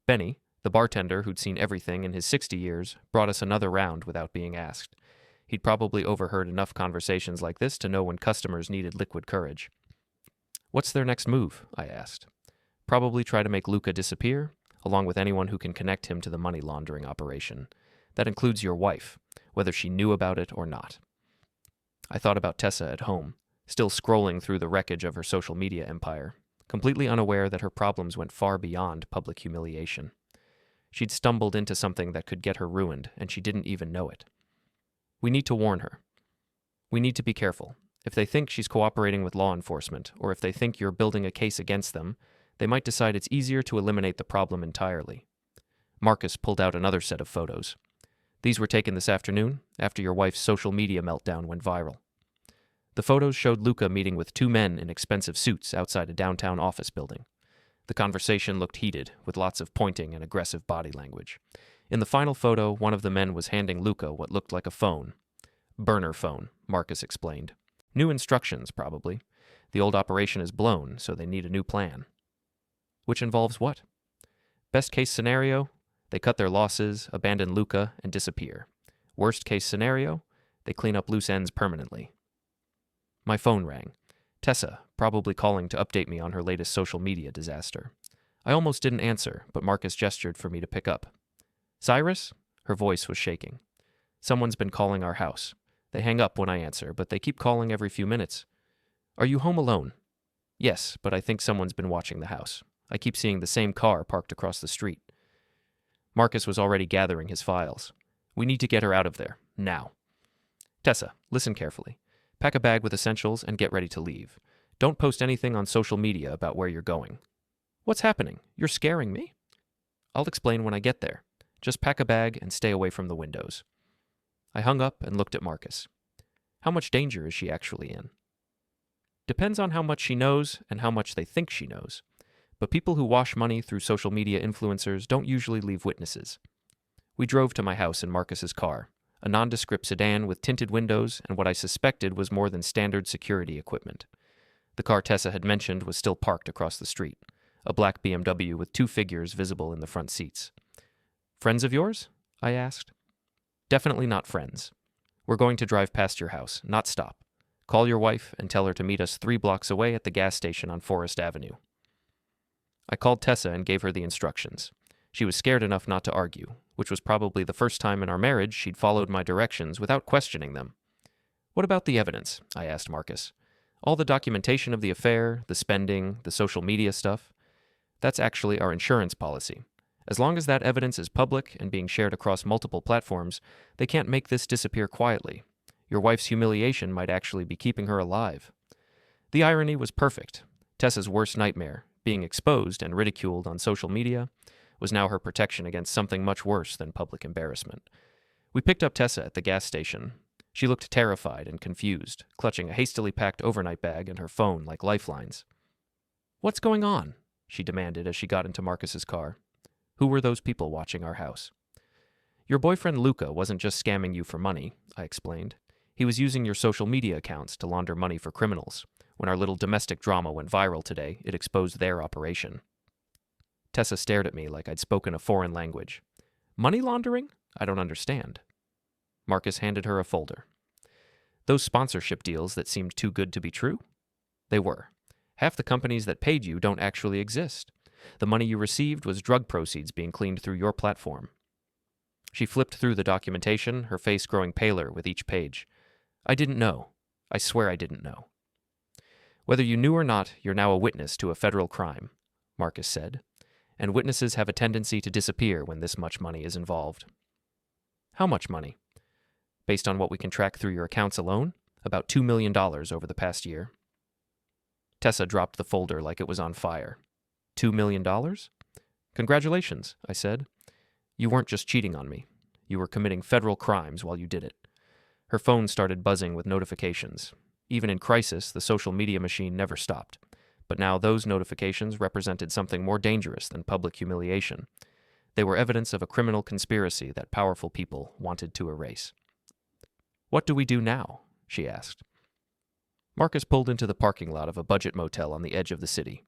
Benny, the bartender who'd seen everything in his 60 years, brought us another round without being asked. He'd probably overheard enough conversations like this to know when customers needed liquid courage. What's their next move? I asked. Probably try to make Luca disappear, along with anyone who can connect him to the money laundering operation. That includes your wife, whether she knew about it or not. I thought about Tessa at home, still scrolling through the wreckage of her social media empire, completely unaware that her problems went far beyond public humiliation. She'd stumbled into something that could get her ruined, and she didn't even know it. We need to warn her. We need to be careful. If they think she's cooperating with law enforcement, or if they think you're building a case against them, they might decide it's easier to eliminate the problem entirely. Marcus pulled out another set of photos. These were taken this afternoon, after your wife's social media meltdown went viral. The photos showed Luca meeting with two men in expensive suits outside a downtown office building. The conversation looked heated, with lots of pointing and aggressive body language. In the final photo, one of the men was handing Luca what looked like a phone. Burner phone, Marcus explained. New instructions, probably. The old operation is blown, so they need a new plan. Which involves what? Best case scenario, they cut their losses, abandon Luca, and disappear. Worst case scenario, they clean up loose ends permanently. My phone rang. Tessa, probably calling to update me on her latest social media disaster. I almost didn't answer, but Marcus gestured for me to pick up. Cyrus? Her voice was shaking. Someone's been calling our house. They hang up when I answer, but they keep calling every few minutes. Are you home alone? Yes, but I think someone's been watching the house. I keep seeing the same car parked across the street. Marcus was already gathering his files. We need to get her out of there, now. Tessa, listen carefully. Pack a bag with essentials and get ready to leave. Don't post anything on social media about where you're going. What's happening? You're scaring me? I'll explain when I get there. Just pack a bag and stay away from the windows. I hung up and looked at Marcus. How much danger is she actually in? Depends on how much she knows and how much they think she knows. But people who wash money through social media influencers don't usually leave witnesses. We drove to my house in Marcus's car, a nondescript sedan with tinted windows and what I suspected was more than standard security equipment. The car Tessa had mentioned was still parked across the street, a black BMW with two figures visible in the front seats. Friends of yours? I asked. Definitely not friends. We're going to drive past your house, not stop. Call your wife and tell her to meet us 3 blocks away at the gas station on Forest Avenue. I called Tessa and gave her the instructions. She was scared enough not to argue, which was probably the first time in our marriage she'd followed my directions without questioning them. What about the evidence? I asked Marcus. All the documentation of the affair, the spending, the social media stuff. That's actually our insurance policy. As long as that evidence is public and being shared across multiple platforms, they can't make this disappear quietly. Your wife's humiliation might actually be keeping her alive. The irony was perfect. Tessa's worst nightmare, being exposed and ridiculed on social media, was now her protection against something much worse than public embarrassment. We picked up Tessa at the gas station. She looked terrified and confused, clutching a hastily packed overnight bag and her phone like lifelines. What's going on? She demanded as she got into Marcus's car. Who were those people watching our house? Your boyfriend Luca wasn't just scamming you for money, I explained. He was using your social media accounts to launder money for criminals. When our little domestic drama went viral today, it exposed their operation. Tessa stared at me like I'd spoken a foreign language. Money laundering? I don't understand. Marcus handed her a folder. Those sponsorship deals that seemed too good to be true? They were. Half the companies that paid you don't actually exist. The money you received was drug proceeds being cleaned through your platform. She flipped through the documentation, her face growing paler with each page. I didn't know. I swear I didn't know. Whether you knew or not, you're now a witness to a federal crime, Marcus said, and witnesses have a tendency to disappear when this much money is involved. How much money? Based on what we can track through your accounts alone, about $2 million over the past year. Tessa dropped the folder like it was on fire. $2 million? Congratulations, I said. You weren't just cheating on me. You were committing federal crimes while you did it. Her phone started buzzing with notifications. Even in crisis, the social media machine never stopped. But now those notifications represented something more dangerous than public humiliation. They were evidence of a criminal conspiracy that powerful people wanted to erase. What do we do now? She asked. Marcus pulled into the parking lot of a budget motel on the edge of the city.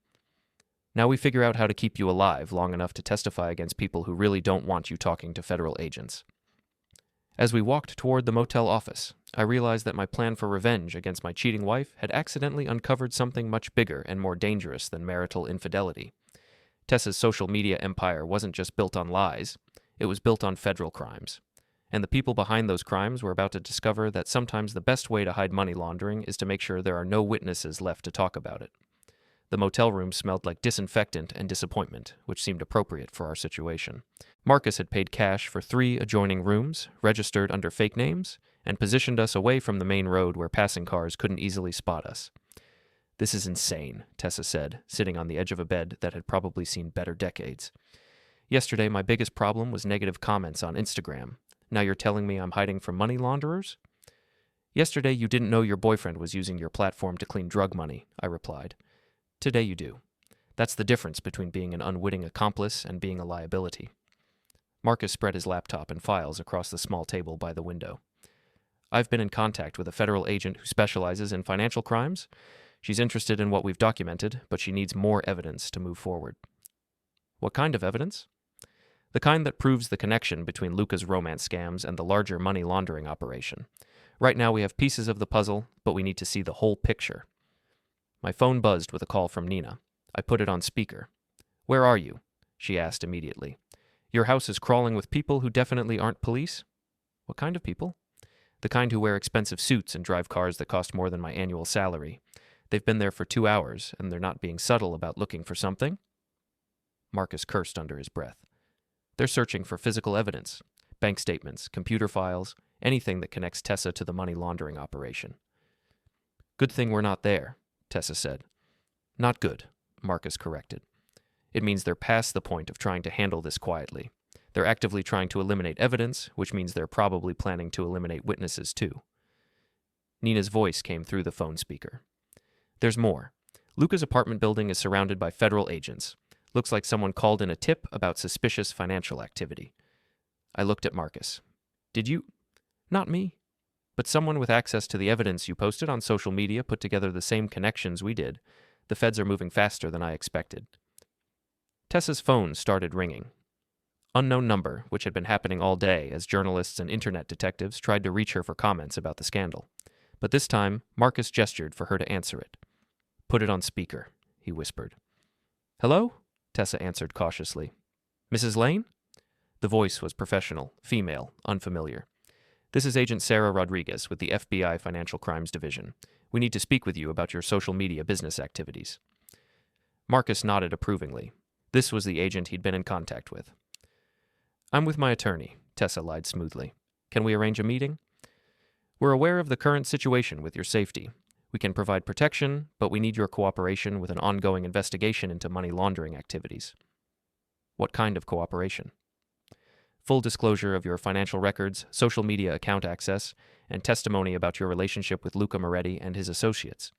Now we figure out how to keep you alive long enough to testify against people who really don't want you talking to federal agents. As we walked toward the motel office, I realized that my plan for revenge against my cheating wife had accidentally uncovered something much bigger and more dangerous than marital infidelity. Tessa's social media empire wasn't just built on lies, it was built on federal crimes. And the people behind those crimes were about to discover that sometimes the best way to hide money laundering is to make sure there are no witnesses left to talk about it. The motel room smelled like disinfectant and disappointment, which seemed appropriate for our situation. Marcus had paid cash for 3 adjoining rooms, registered under fake names, and positioned us away from the main road where passing cars couldn't easily spot us. This is insane, Tessa said, sitting on the edge of a bed that had probably seen better decades. Yesterday, my biggest problem was negative comments on Instagram. Now you're telling me I'm hiding from money launderers? Yesterday you didn't know your boyfriend was using your platform to clean drug money, I replied. Today you do. That's the difference between being an unwitting accomplice and being a liability. Marcus spread his laptop and files across the small table by the window. I've been in contact with a federal agent who specializes in financial crimes. She's interested in what we've documented, but she needs more evidence to move forward. What kind of evidence? The kind that proves the connection between Luca's romance scams and the larger money laundering operation. Right now we have pieces of the puzzle, but we need to see the whole picture. My phone buzzed with a call from Nina. I put it on speaker. Where are you? She asked immediately. Your house is crawling with people who definitely aren't police? What kind of people? The kind who wear expensive suits and drive cars that cost more than my annual salary. They've been there for 2 hours, and they're not being subtle about looking for something? Marcus cursed under his breath. They're searching for physical evidence, bank statements, computer files, anything that connects Tessa to the money laundering operation. Good thing we're not there, Tessa said. Not good, Marcus corrected. It means they're past the point of trying to handle this quietly. They're actively trying to eliminate evidence, which means they're probably planning to eliminate witnesses too. Nina's voice came through the phone speaker. There's more. Luca's apartment building is surrounded by federal agents. Looks like someone called in a tip about suspicious financial activity. I looked at Marcus. Did you? Not me. But someone with access to the evidence you posted on social media put together the same connections we did. The feds are moving faster than I expected. Tessa's phone started ringing. Unknown number, which had been happening all day as journalists and internet detectives tried to reach her for comments about the scandal. But this time, Marcus gestured for her to answer it. Put it on speaker, he whispered. Hello? Tessa answered cautiously. Mrs. Lane? The voice was professional, female, unfamiliar. This is Agent Sarah Rodriguez with the FBI Financial Crimes Division. We need to speak with you about your social media business activities. Marcus nodded approvingly. This was the agent he'd been in contact with. I'm with my attorney, Tessa lied smoothly. Can we arrange a meeting? We're aware of the current situation with your safety. We can provide protection, but we need your cooperation with an ongoing investigation into money laundering activities. What kind of cooperation? Full disclosure of your financial records, social media account access, and testimony about your relationship with Luca Moretti and his associates.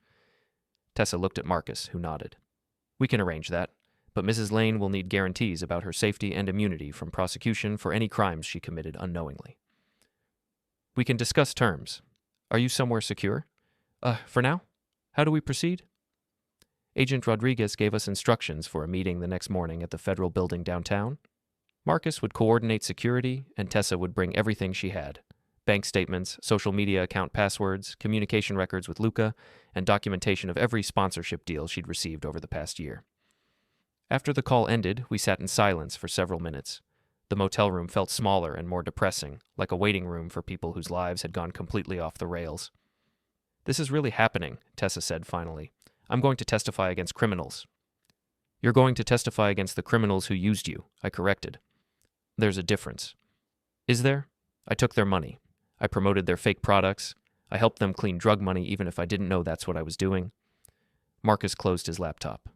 Tessa looked at Marcus, who nodded. We can arrange that, but Mrs. Lane will need guarantees about her safety and immunity from prosecution for any crimes she committed unknowingly. We can discuss terms. Are you somewhere secure? For now? How do we proceed? Agent Rodriguez gave us instructions for a meeting the next morning at the federal building downtown. Marcus would coordinate security, and Tessa would bring everything she had. Bank statements, social media account passwords, communication records with Luca, and documentation of every sponsorship deal she'd received over the past year. After the call ended, we sat in silence for several minutes. The motel room felt smaller and more depressing, like a waiting room for people whose lives had gone completely off the rails. This is really happening, Tessa said finally. I'm going to testify against criminals. You're going to testify against the criminals who used you, I corrected. There's a difference. Is there? I took their money. I promoted their fake products. I helped them clean drug money even if I didn't know that's what I was doing. Marcus closed his laptop.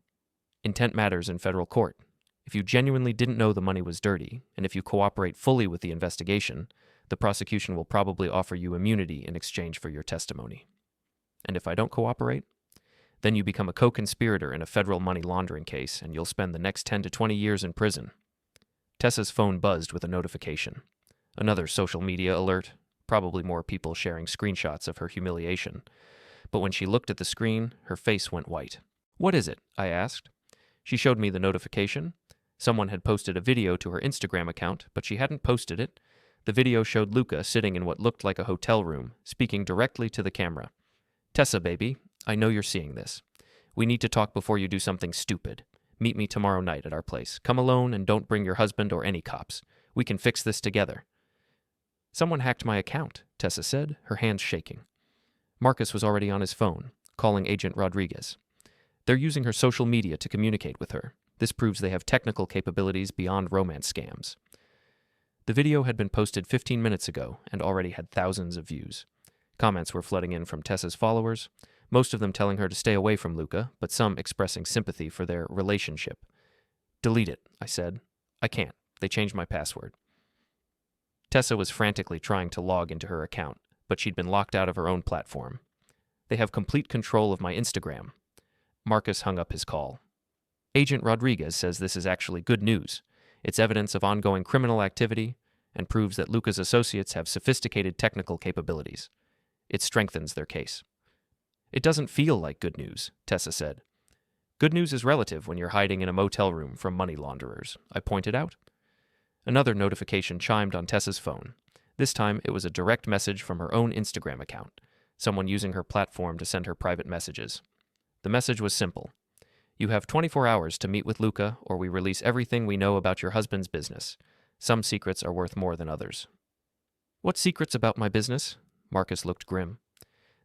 Intent matters in federal court. If you genuinely didn't know the money was dirty, and if you cooperate fully with the investigation, the prosecution will probably offer you immunity in exchange for your testimony. And if I don't cooperate? Then you become a co-conspirator in a federal money laundering case, and you'll spend the next 10 to 20 years in prison. Tessa's phone buzzed with a notification. Another social media alert, probably more people sharing screenshots of her humiliation. But when she looked at the screen, her face went white. What is it? I asked. She showed me the notification. Someone had posted a video to her Instagram account, but she hadn't posted it. The video showed Luca sitting in what looked like a hotel room, speaking directly to the camera. Tessa, baby, I know you're seeing this. We need to talk before you do something stupid. Meet me tomorrow night at our place. Come alone and don't bring your husband or any cops. We can fix this together. Someone hacked my account, Tessa said, her hands shaking. Marcus was already on his phone, calling Agent Rodriguez. They're using her social media to communicate with her. This proves they have technical capabilities beyond romance scams. The video had been posted 15 minutes ago and already had thousands of views. Comments were flooding in from Tessa's followers, most of them telling her to stay away from Luca, but some expressing sympathy for their relationship. Delete it, I said. I can't. They changed my password. Tessa was frantically trying to log into her account, but she'd been locked out of her own platform. They have complete control of my Instagram. Marcus hung up his call. Agent Rodriguez says this is actually good news. It's evidence of ongoing criminal activity and proves that Luca's associates have sophisticated technical capabilities. It strengthens their case. It doesn't feel like good news, Tessa said. Good news is relative when you're hiding in a motel room from money launderers, I pointed out. Another notification chimed on Tessa's phone. This time it was a direct message from her own Instagram account, someone using her platform to send her private messages. The message was simple. You have 24 hours to meet with Luca, or we release everything we know about your husband's business. Some secrets are worth more than others. What secrets about my business? Marcus looked grim.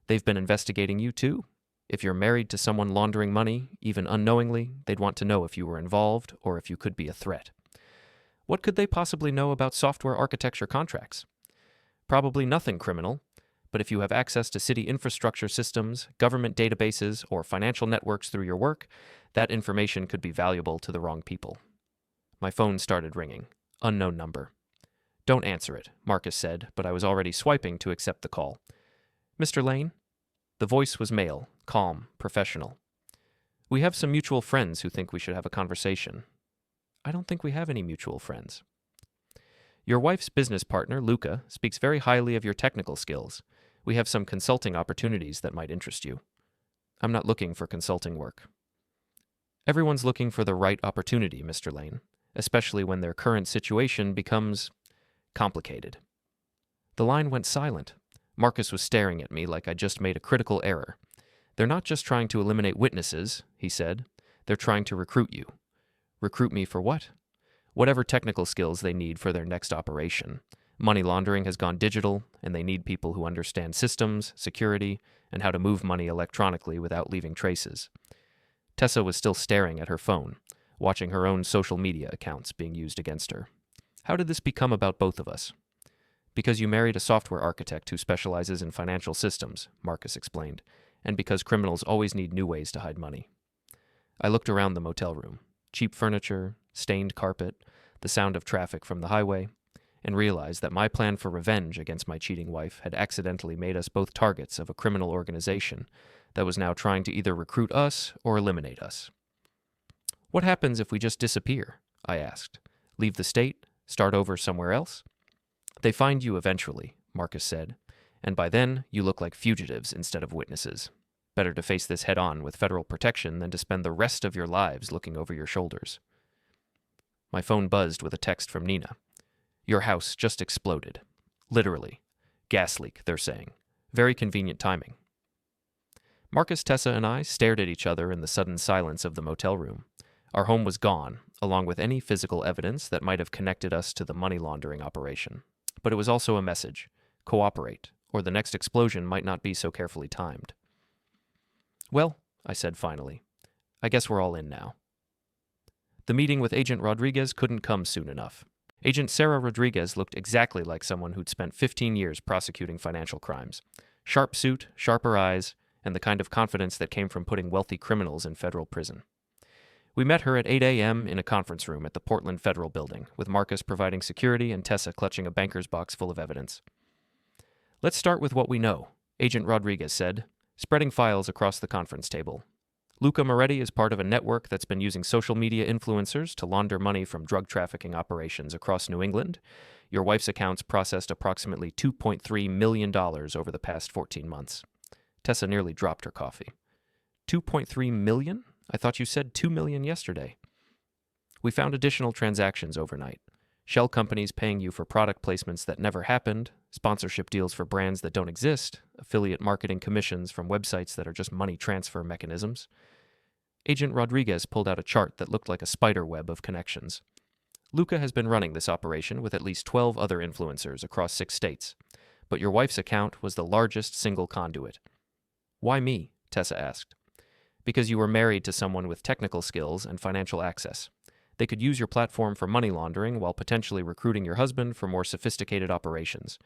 They've been investigating you too. If you're married to someone laundering money, even unknowingly, they'd want to know if you were involved or if you could be a threat. What could they possibly know about software architecture contracts? Probably nothing criminal, but if you have access to city infrastructure systems, government databases, or financial networks through your work, that information could be valuable to the wrong people. My phone started ringing. Unknown number. Don't answer it, Marcus said, but I was already swiping to accept the call. Mr. Lane? The voice was male, calm, professional. We have some mutual friends who think we should have a conversation. I don't think we have any mutual friends. Your wife's business partner, Luca, speaks very highly of your technical skills. We have some consulting opportunities that might interest you. I'm not looking for consulting work. Everyone's looking for the right opportunity, Mr. Lane, especially when their current situation becomes complicated. The line went silent. Marcus was staring at me like I just made a critical error. They're not just trying to eliminate witnesses, he said. They're trying to recruit you. Recruit me for what? Whatever technical skills they need for their next operation. Money laundering has gone digital, and they need people who understand systems, security, and how to move money electronically without leaving traces. Tessa was still staring at her phone, watching her own social media accounts being used against her. How did this become about both of us? Because you married a software architect who specializes in financial systems, Marcus explained, and because criminals always need new ways to hide money. I looked around the motel room. Cheap furniture, stained carpet, the sound of traffic from the highway, and realized that my plan for revenge against my cheating wife had accidentally made us both targets of a criminal organization that was now trying to either recruit us or eliminate us. What happens if we just disappear? I asked. Leave the state? Start over somewhere else? They find you eventually, Marcus said, and by then you look like fugitives instead of witnesses. Better to face this head-on with federal protection than to spend the rest of your lives looking over your shoulders. My phone buzzed with a text from Nina. Your house just exploded. Literally. Gas leak, they're saying. Very convenient timing. Marcus, Tessa, and I stared at each other in the sudden silence of the motel room. Our home was gone, along with any physical evidence that might have connected us to the money laundering operation. But it was also a message. Cooperate, or the next explosion might not be so carefully timed. Well, I said finally, I guess we're all in now. The meeting with Agent Rodriguez couldn't come soon enough. Agent Sarah Rodriguez looked exactly like someone who'd spent 15 years prosecuting financial crimes. Sharp suit, sharper eyes, and the kind of confidence that came from putting wealthy criminals in federal prison. We met her at 8 a.m. in a conference room at the Portland Federal Building, with Marcus providing security and Tessa clutching a banker's box full of evidence. Let's start with what we know, Agent Rodriguez said, spreading files across the conference table. Luca Moretti is part of a network that's been using social media influencers to launder money from drug trafficking operations across New England. Your wife's accounts processed approximately $2.3 million over the past 14 months. Tessa nearly dropped her coffee. $2.3 million? I thought you said $2 million yesterday. We found additional transactions overnight. Shell companies paying you for product placements that never happened, sponsorship deals for brands that don't exist, affiliate marketing commissions from websites that are just money transfer mechanisms. Agent Rodriguez pulled out a chart that looked like a spider web of connections. Luca has been running this operation with at least 12 other influencers across 6 states, but your wife's account was the largest single conduit. Why me? Tessa asked. Because you were married to someone with technical skills and financial access. They could use your platform for money laundering while potentially recruiting your husband for more sophisticated operations.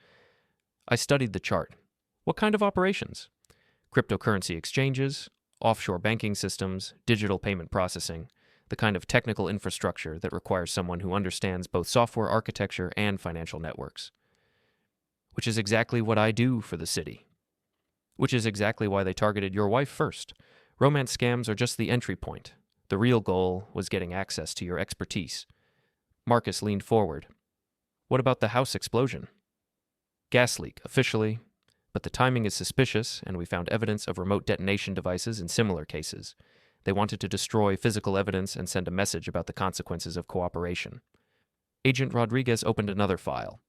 I studied the chart. What kind of operations? Cryptocurrency exchanges, offshore banking systems, digital payment processing, the kind of technical infrastructure that requires someone who understands both software architecture and financial networks. which is exactly what I do for the city. Which is exactly why they targeted your wife first. Romance scams are just the entry point. The real goal was getting access to your expertise. Marcus leaned forward. What about the house explosion? Gas leak, officially, but the timing is suspicious, and we found evidence of remote detonation devices in similar cases. They wanted to destroy physical evidence and send a message about the consequences of cooperation. Agent Rodriguez opened another file.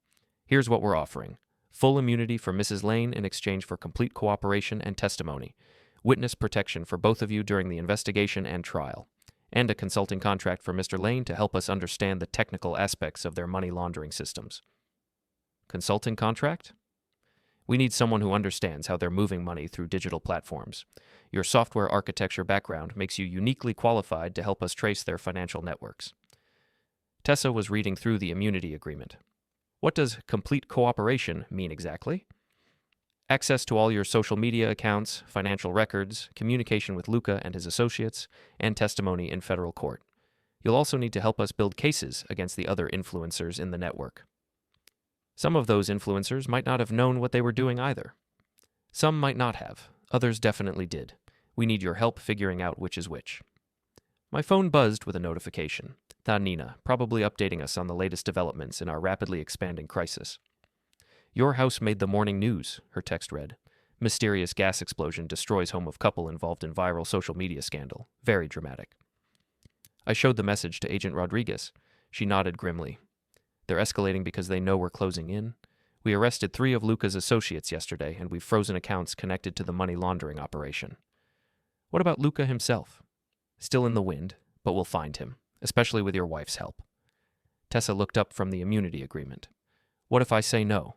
Here's what we're offering. Full immunity for Mrs. Lane in exchange for complete cooperation and testimony. Witness protection for both of you during the investigation and trial. And a consulting contract for Mr. Lane to help us understand the technical aspects of their money laundering systems. Consulting contract? We need someone who understands how they're moving money through digital platforms. Your software architecture background makes you uniquely qualified to help us trace their financial networks. Tessa was reading through the immunity agreement. What does complete cooperation mean exactly? Access to all your social media accounts, financial records, communication with Luca and his associates, and testimony in federal court. You'll also need to help us build cases against the other influencers in the network. Some of those influencers might not have known what they were doing either. Some might not have. Others definitely did. We need your help figuring out which is which. My phone buzzed with a notification. Nina, probably updating us on the latest developments in our rapidly expanding crisis. Your house made the morning news, her text read. Mysterious gas explosion destroys home of couple involved in viral social media scandal. Very dramatic. I showed the message to Agent Rodriguez. She nodded grimly. They're escalating because they know we're closing in. We arrested 3 of Luca's associates yesterday, and we've frozen accounts connected to the money laundering operation. What about Luca himself? Still in the wind, but we'll find him, especially with your wife's help. Tessa looked up from the immunity agreement. What if I say no?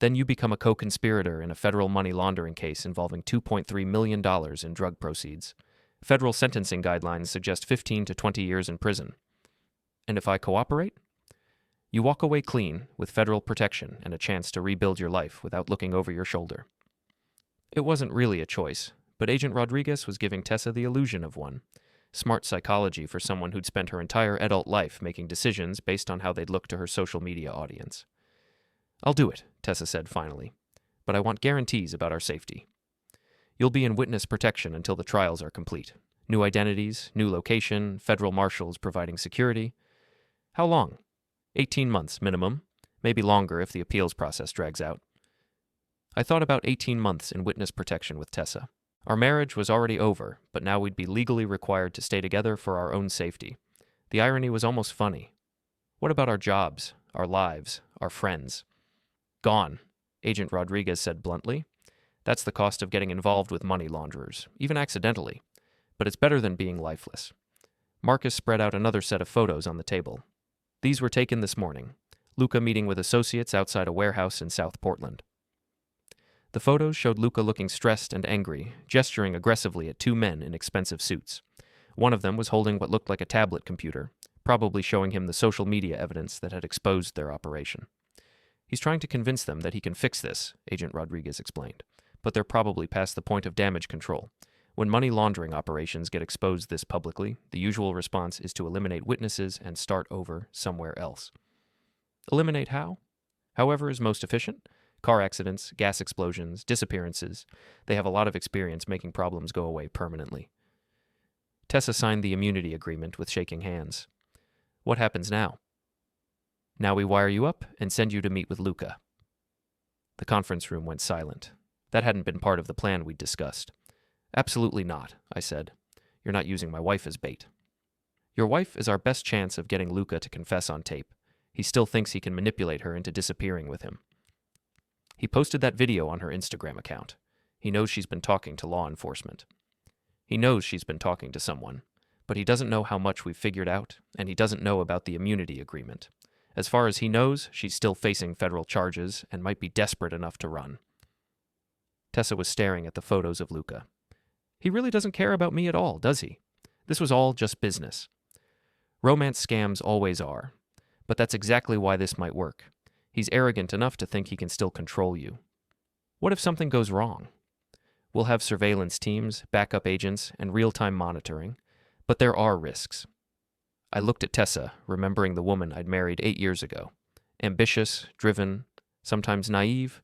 Then you become a co-conspirator in a federal money laundering case involving $2.3 million in drug proceeds. Federal sentencing guidelines suggest 15 to 20 years in prison. And if I cooperate? You walk away clean, with federal protection and a chance to rebuild your life without looking over your shoulder. It wasn't really a choice, but Agent Rodriguez was giving Tessa the illusion of one. Smart psychology for someone who'd spent her entire adult life making decisions based on how they'd look to her social media audience. I'll do it, Tessa said finally, but I want guarantees about our safety. You'll be in witness protection until the trials are complete. New identities, new location, federal marshals providing security. How long? 18 months minimum, maybe longer if the appeals process drags out. I thought about 18 months in witness protection with Tessa. Our marriage was already over, but now we'd be legally required to stay together for our own safety. The irony was almost funny. What about our jobs, our lives, our friends? Gone, Agent Rodriguez said bluntly. That's the cost of getting involved with money launderers, even accidentally. But it's better than being lifeless. Marcus spread out another set of photos on the table. These were taken this morning. Luca meeting with associates outside a warehouse in South Portland. The photos showed Luca looking stressed and angry, gesturing aggressively at 2 men in expensive suits. One of them was holding what looked like a tablet computer, probably showing him the social media evidence that had exposed their operation. He's trying to convince them that he can fix this, Agent Rodriguez explained, but they're probably past the point of damage control. When money laundering operations get exposed this publicly, the usual response is to eliminate witnesses and start over somewhere else. Eliminate how? However is most efficient. Car accidents, gas explosions, disappearances. They have a lot of experience making problems go away permanently. Tessa signed the immunity agreement with shaking hands. What happens now? Now we wire you up and send you to meet with Luca. The conference room went silent. That hadn't been part of the plan we'd discussed. Absolutely not, I said. You're not using my wife as bait. Your wife is our best chance of getting Luca to confess on tape. He still thinks he can manipulate her into disappearing with him. He posted that video on her Instagram account. He knows she's been talking to law enforcement. He knows she's been talking to someone, but he doesn't know how much we've figured out, and he doesn't know about the immunity agreement. As far as he knows, she's still facing federal charges and might be desperate enough to run. Tessa was staring at the photos of Luca. He really doesn't care about me at all, does he? This was all just business. Romance scams always are, but that's exactly why this might work. He's arrogant enough to think he can still control you. What if something goes wrong? We'll have surveillance teams, backup agents, and real-time monitoring, but there are risks. I looked at Tessa, remembering the woman I'd married 8 years ago. Ambitious, driven, sometimes naive,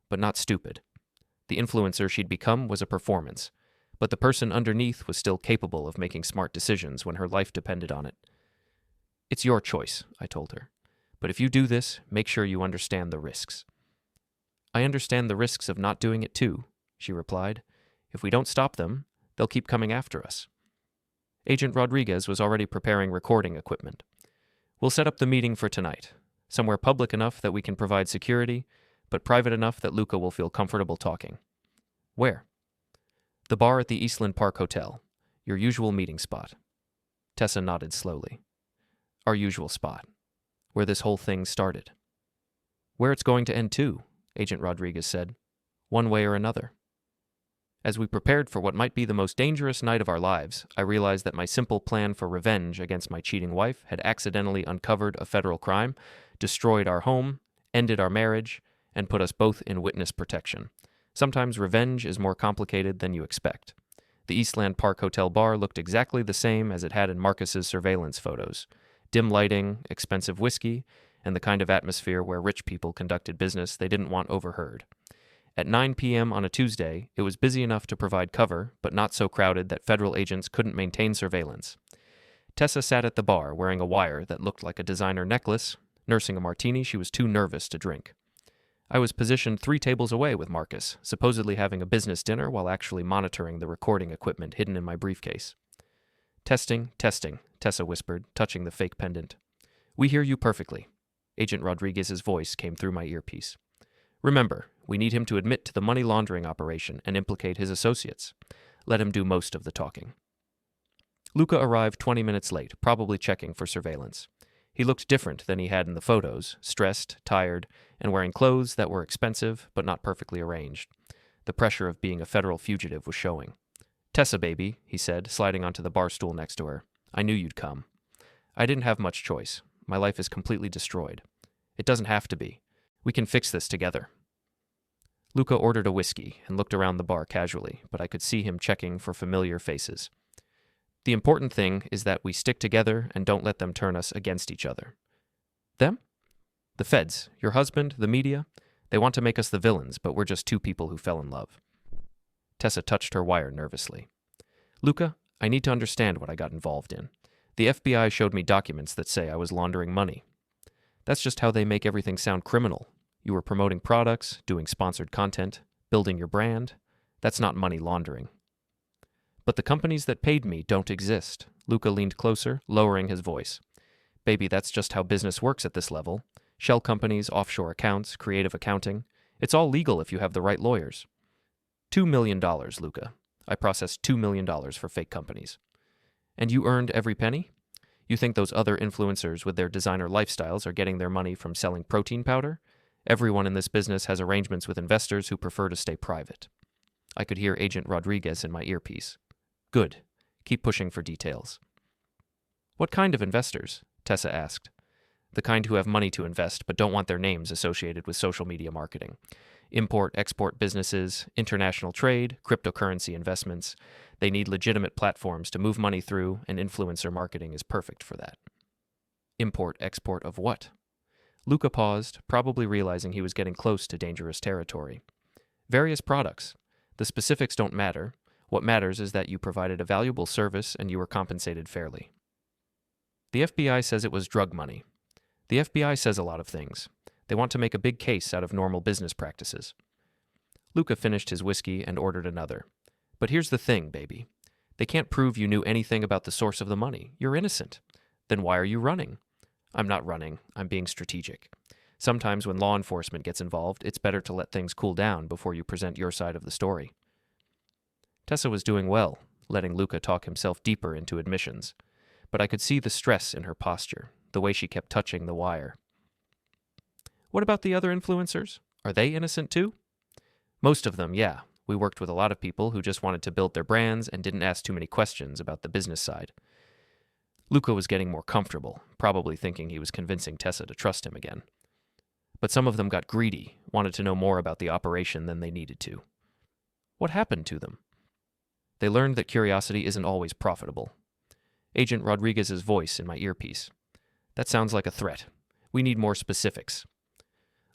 but not stupid. The influencer she'd become was a performance, but the person underneath was still capable of making smart decisions when her life depended on it. It's your choice, I told her. But if you do this, make sure you understand the risks. I understand the risks of not doing it too, she replied. If we don't stop them, they'll keep coming after us. Agent Rodriguez was already preparing recording equipment. We'll set up the meeting for tonight, somewhere public enough that we can provide security, but private enough that Luca will feel comfortable talking. Where? The bar at the Eastland Park Hotel, your usual meeting spot. Tessa nodded slowly. Our usual spot, where this whole thing started. Where it's going to end too, Agent Rodriguez said, one way or another. As we prepared for what might be the most dangerous night of our lives, I realized that my simple plan for revenge against my cheating wife had accidentally uncovered a federal crime, destroyed our home, ended our marriage, and put us both in witness protection. Sometimes revenge is more complicated than you expect. The Eastland Park Hotel bar looked exactly the same as it had in Marcus's surveillance photos. Dim lighting, expensive whiskey, and the kind of atmosphere where rich people conducted business they didn't want overheard. At 9 p.m. on a Tuesday, it was busy enough to provide cover, but not so crowded that federal agents couldn't maintain surveillance. Tessa sat at the bar wearing a wire that looked like a designer necklace, nursing a martini she was too nervous to drink. I was positioned 3 tables away with Marcus, supposedly having a business dinner while actually monitoring the recording equipment hidden in my briefcase. Testing, Tessa whispered, touching the fake pendant. We hear you perfectly. Agent Rodriguez's voice came through my earpiece. Remember, we need him to admit to the money laundering operation and implicate his associates. Let him do most of the talking. Luca arrived 20 minutes late, probably checking for surveillance. He looked different than he had in the photos, stressed, tired, and wearing clothes that were expensive but not perfectly arranged. The pressure of being a federal fugitive was showing. Tessa, baby, he said, sliding onto the bar stool next to her. I knew you'd come. I didn't have much choice. My life is completely destroyed. It doesn't have to be. We can fix this together. Luca ordered a whiskey and looked around the bar casually, but I could see him checking for familiar faces. The important thing is that we stick together and don't let them turn us against each other. Them? The feds, your husband, the media. They want to make us the villains, but we're just 2 people who fell in love. Tessa touched her wire nervously. Luca, I need to understand what I got involved in. The FBI showed me documents that say I was laundering money. That's just how they make everything sound criminal. You were promoting products, doing sponsored content, building your brand. That's not money laundering. But the companies that paid me don't exist. Luca leaned closer, lowering his voice. Baby, that's just how business works at this level. Shell companies, offshore accounts, creative accounting. It's all legal if you have the right lawyers. $2 million, Luca. I processed $2 million for fake companies. And you earned every penny? You think those other influencers with their designer lifestyles are getting their money from selling protein powder? Everyone in this business has arrangements with investors who prefer to stay private. I could hear Agent Rodriguez in my earpiece. Good. Keep pushing for details. What kind of investors? Tessa asked. The kind who have money to invest but don't want their names associated with social media marketing. Import-export businesses, international trade, cryptocurrency investments. They need legitimate platforms to move money through, and influencer marketing is perfect for that. Import-export of what? Luca paused, probably realizing he was getting close to dangerous territory. Various products. The specifics don't matter. What matters is that you provided a valuable service and you were compensated fairly. The FBI says it was drug money. The FBI says a lot of things. They want to make a big case out of normal business practices. Luca finished his whiskey and ordered another. But here's the thing, baby. They can't prove you knew anything about the source of the money. You're innocent. Then why are you running? I'm not running. I'm being strategic. Sometimes when law enforcement gets involved, it's better to let things cool down before you present your side of the story. Tessa was doing well, letting Luca talk himself deeper into admissions. But I could see the stress in her posture, the way she kept touching the wire. What about the other influencers? Are they innocent too? Most of them, yeah. We worked with a lot of people who just wanted to build their brands and didn't ask too many questions about the business side. Luca was getting more comfortable, probably thinking he was convincing Tessa to trust him again. But some of them got greedy, wanted to know more about the operation than they needed to. What happened to them? They learned that curiosity isn't always profitable. Agent Rodriguez's voice in my earpiece. That sounds like a threat. We need more specifics.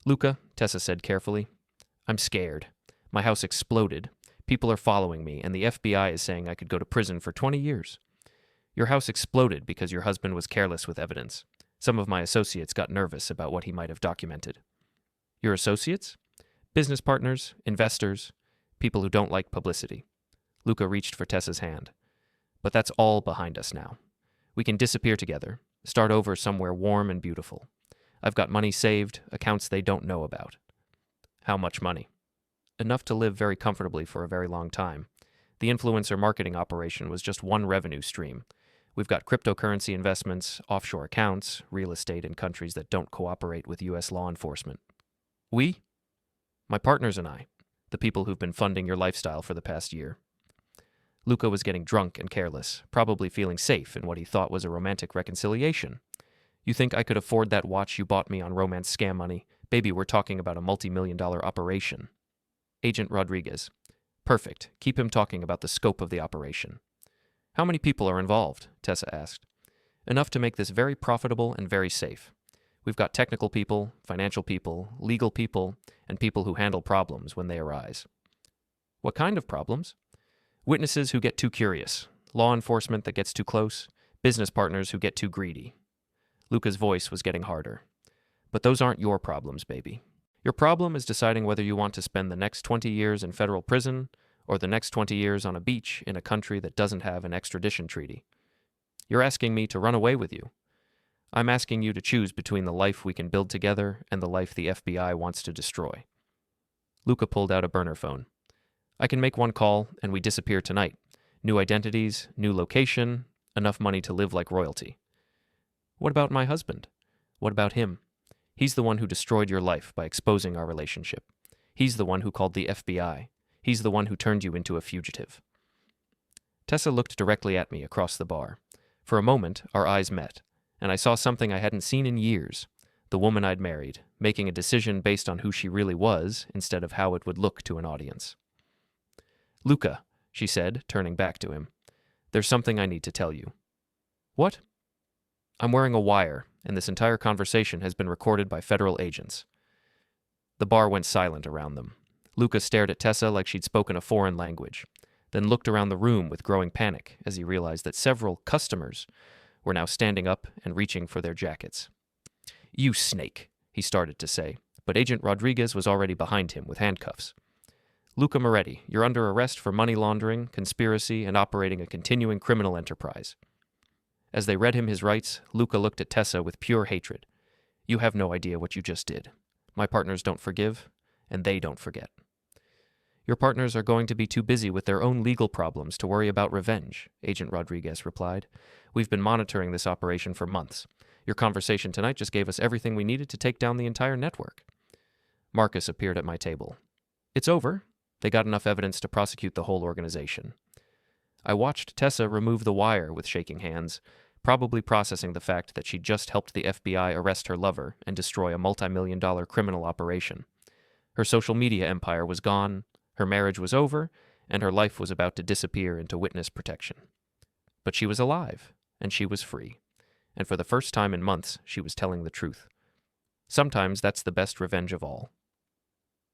Luca, Tessa said carefully. I'm scared. My house exploded. People are following me, and the FBI is saying I could go to prison for 20 years. Your house exploded because your husband was careless with evidence. Some of my associates got nervous about what he might have documented. Your associates? Business partners, investors, people who don't like publicity. Luca reached for Tessa's hand. But that's all behind us now. We can disappear together, start over somewhere warm and beautiful. I've got money saved, accounts they don't know about. How much money? Enough to live very comfortably for a very long time. The influencer marketing operation was just one revenue stream. We've got cryptocurrency investments, offshore accounts, real estate in countries that don't cooperate with U.S. law enforcement. We? My partners and I, the people who've been funding your lifestyle for the past year. Luca was getting drunk and careless, probably feeling safe in what he thought was a romantic reconciliation. You think I could afford that watch you bought me on romance scam money? Baby, we're talking about a multi-million-dollar operation. Agent Rodriguez. Perfect. Keep him talking about the scope of the operation. How many people are involved? Tessa asked. Enough to make this very profitable and very safe. We've got technical people, financial people, legal people, and people who handle problems when they arise. What kind of problems? Witnesses who get too curious, law enforcement that gets too close, business partners who get too greedy. Luca's voice was getting harder. But those aren't your problems, baby. Your problem is deciding whether you want to spend the next 20 years in federal prison or the next 20 years on a beach in a country that doesn't have an extradition treaty. You're asking me to run away with you. I'm asking you to choose between the life we can build together and the life the FBI wants to destroy. Luca pulled out a burner phone. I can make one call and we disappear tonight. New identities, new location, enough money to live like royalty. What about my husband? What about him? He's the one who destroyed your life by exposing our relationship. He's the one who called the FBI. He's the one who turned you into a fugitive. Tessa looked directly at me across the bar. For a moment, our eyes met, and I saw something I hadn't seen in years. The woman I'd married, making a decision based on who she really was instead of how it would look to an audience. Luca, she said, turning back to him, there's something I need to tell you. What? I'm wearing a wire, and this entire conversation has been recorded by federal agents. The bar went silent around them. Luca stared at Tessa like she'd spoken a foreign language, then looked around the room with growing panic as he realized that several customers were now standing up and reaching for their jackets. You snake, he started to say, but Agent Rodriguez was already behind him with handcuffs. Luca Moretti, you're under arrest for money laundering, conspiracy, and operating a continuing criminal enterprise. As they read him his rights, Luca looked at Tessa with pure hatred. You have no idea what you just did. My partners don't forgive, and they don't forget. Your partners are going to be too busy with their own legal problems to worry about revenge, Agent Rodriguez replied. We've been monitoring this operation for months. Your conversation tonight just gave us everything we needed to take down the entire network. Marcus appeared at my table. It's over. They got enough evidence to prosecute the whole organization. I watched Tessa remove the wire with shaking hands, probably processing the fact that she'd just helped the FBI arrest her lover and destroy a multi-million-dollar criminal operation. Her social media empire was gone, her marriage was over, and her life was about to disappear into witness protection. But she was alive, and she was free. And for the first time in months, she was telling the truth. Sometimes that's the best revenge of all.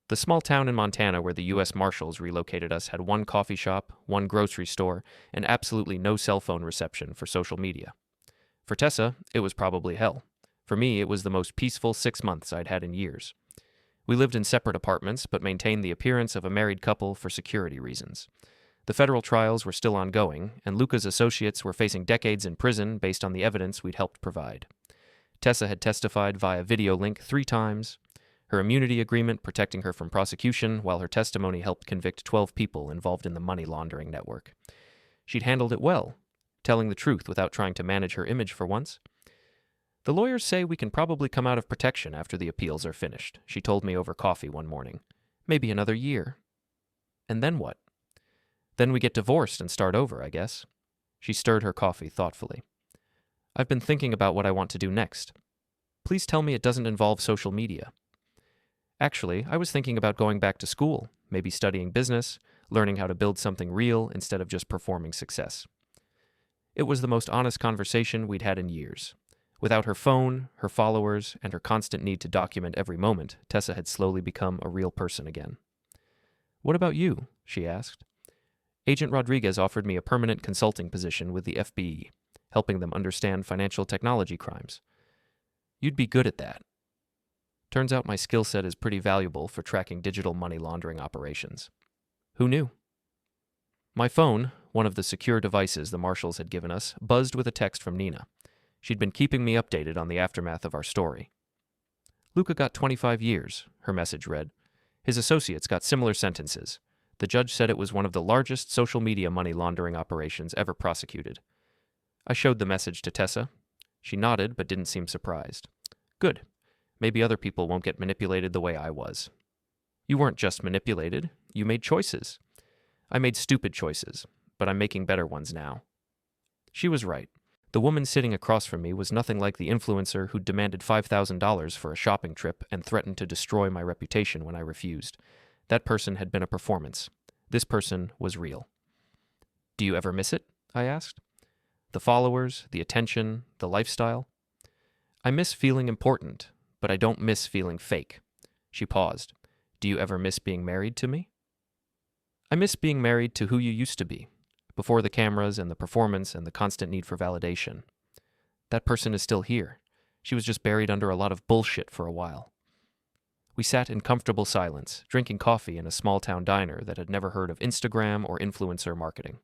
The small town in Montana where the U.S. Marshals relocated us had one coffee shop, one grocery store, and absolutely no cell phone reception for social media. For Tessa, it was probably hell. For me, it was the most peaceful 6 months I'd had in years. We lived in separate apartments, but maintained the appearance of a married couple for security reasons. The federal trials were still ongoing, and Luca's associates were facing decades in prison based on the evidence we'd helped provide. Tessa had testified via video link 3 times, her immunity agreement protecting her from prosecution, while her testimony helped convict 12 people involved in the money laundering network. She'd handled it well, telling the truth without trying to manage her image for once. The lawyers say we can probably come out of protection after the appeals are finished, she told me over coffee one morning. Maybe another year. And then what? Then we get divorced and start over, I guess. She stirred her coffee thoughtfully. I've been thinking about what I want to do next. Please tell me it doesn't involve social media. Actually, I was thinking about going back to school, maybe studying business, learning how to build something real instead of just performing success. It was the most honest conversation we'd had in years. Without her phone, her followers, and her constant need to document every moment, Tessa had slowly become a real person again. "What about you?" she asked. "Agent Rodriguez offered me a permanent consulting position with the FBI, helping them understand financial technology crimes. You'd be good at that. Turns out my skill set is pretty valuable for tracking digital money laundering operations." "Who knew?" My phone, one of the secure devices the marshals had given us, buzzed with a text from Nina. She'd been keeping me updated on the aftermath of our story. "Luca got 25 years, her message read. His associates got similar sentences. The judge said it was one of the largest social media money laundering operations ever prosecuted." I showed the message to Tessa. She nodded but didn't seem surprised. "Good. Maybe other people won't get manipulated the way I was." "You weren't just manipulated. You made choices." "I made stupid choices, but I'm making better ones now." She was right. The woman sitting across from me was nothing like the influencer who demanded $5,000 for a shopping trip and threatened to destroy my reputation when I refused. That person had been a performance. This person was real. "Do you ever miss it?" I asked. "The followers, the attention, the lifestyle?" "I miss feeling important, but I don't miss feeling fake." She paused. "Do you ever miss being married to me?" "I miss being married to who you used to be, before the cameras and the performance and the constant need for validation. That person is still here. She was just buried under a lot of bullshit for a while." We sat in comfortable silence, drinking coffee in a small-town diner that had never heard of Instagram or influencer marketing.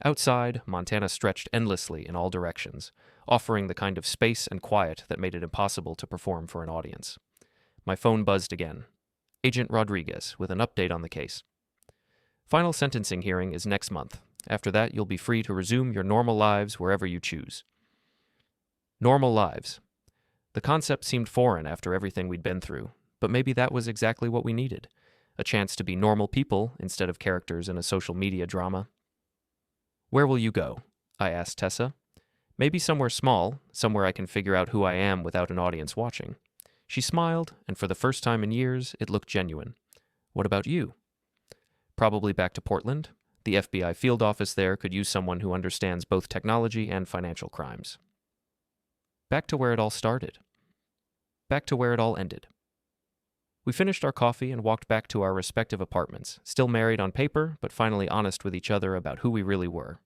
Outside, Montana stretched endlessly in all directions, offering the kind of space and quiet that made it impossible to perform for an audience. My phone buzzed again. "Agent Rodriguez, with an update on the case. Final sentencing hearing is next month. After that, you'll be free to resume your normal lives wherever you choose." Normal lives. The concept seemed foreign after everything we'd been through, but maybe that was exactly what we needed. A chance to be normal people instead of characters in a social media drama. "Where will you go?" I asked Tessa. "Maybe somewhere small, somewhere I can figure out who I am without an audience watching." She smiled, and for the first time in years, it looked genuine. "What about you?" "Probably back to Portland. The FBI field office there could use someone who understands both technology and financial crimes." Back to where it all started. Back to where it all ended. We finished our coffee and walked back to our respective apartments, still married on paper, but finally honest with each other about who we really were.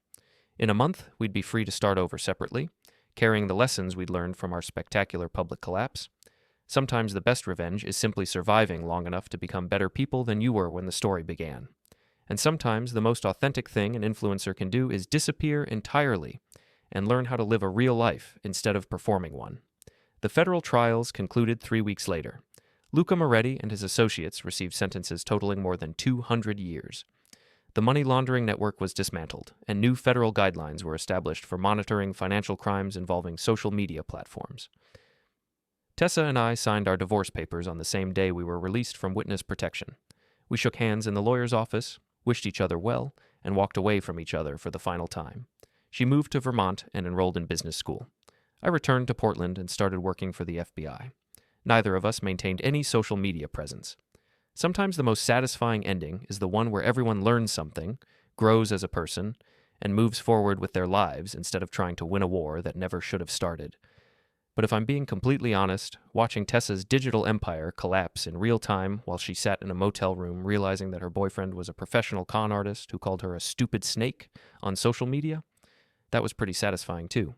In a month, we'd be free to start over separately, carrying the lessons we'd learned from our spectacular public collapse. Sometimes the best revenge is simply surviving long enough to become better people than you were when the story began. And sometimes the most authentic thing an influencer can do is disappear entirely and learn how to live a real life instead of performing one. The federal trials concluded 3 weeks later. Luca Moretti and his associates received sentences totaling more than 200 years. The money laundering network was dismantled, and new federal guidelines were established for monitoring financial crimes involving social media platforms. Tessa and I signed our divorce papers on the same day we were released from witness protection. We shook hands in the lawyer's office, wished each other well, and walked away from each other for the final time. She moved to Vermont and enrolled in business school. I returned to Portland and started working for the FBI. Neither of us maintained any social media presence. Sometimes the most satisfying ending is the one where everyone learns something, grows as a person, and moves forward with their lives instead of trying to win a war that never should have started. But if I'm being completely honest, watching Tessa's digital empire collapse in real time while she sat in a motel room realizing that her boyfriend was a professional con artist who called her a stupid snake on social media, that was pretty satisfying too.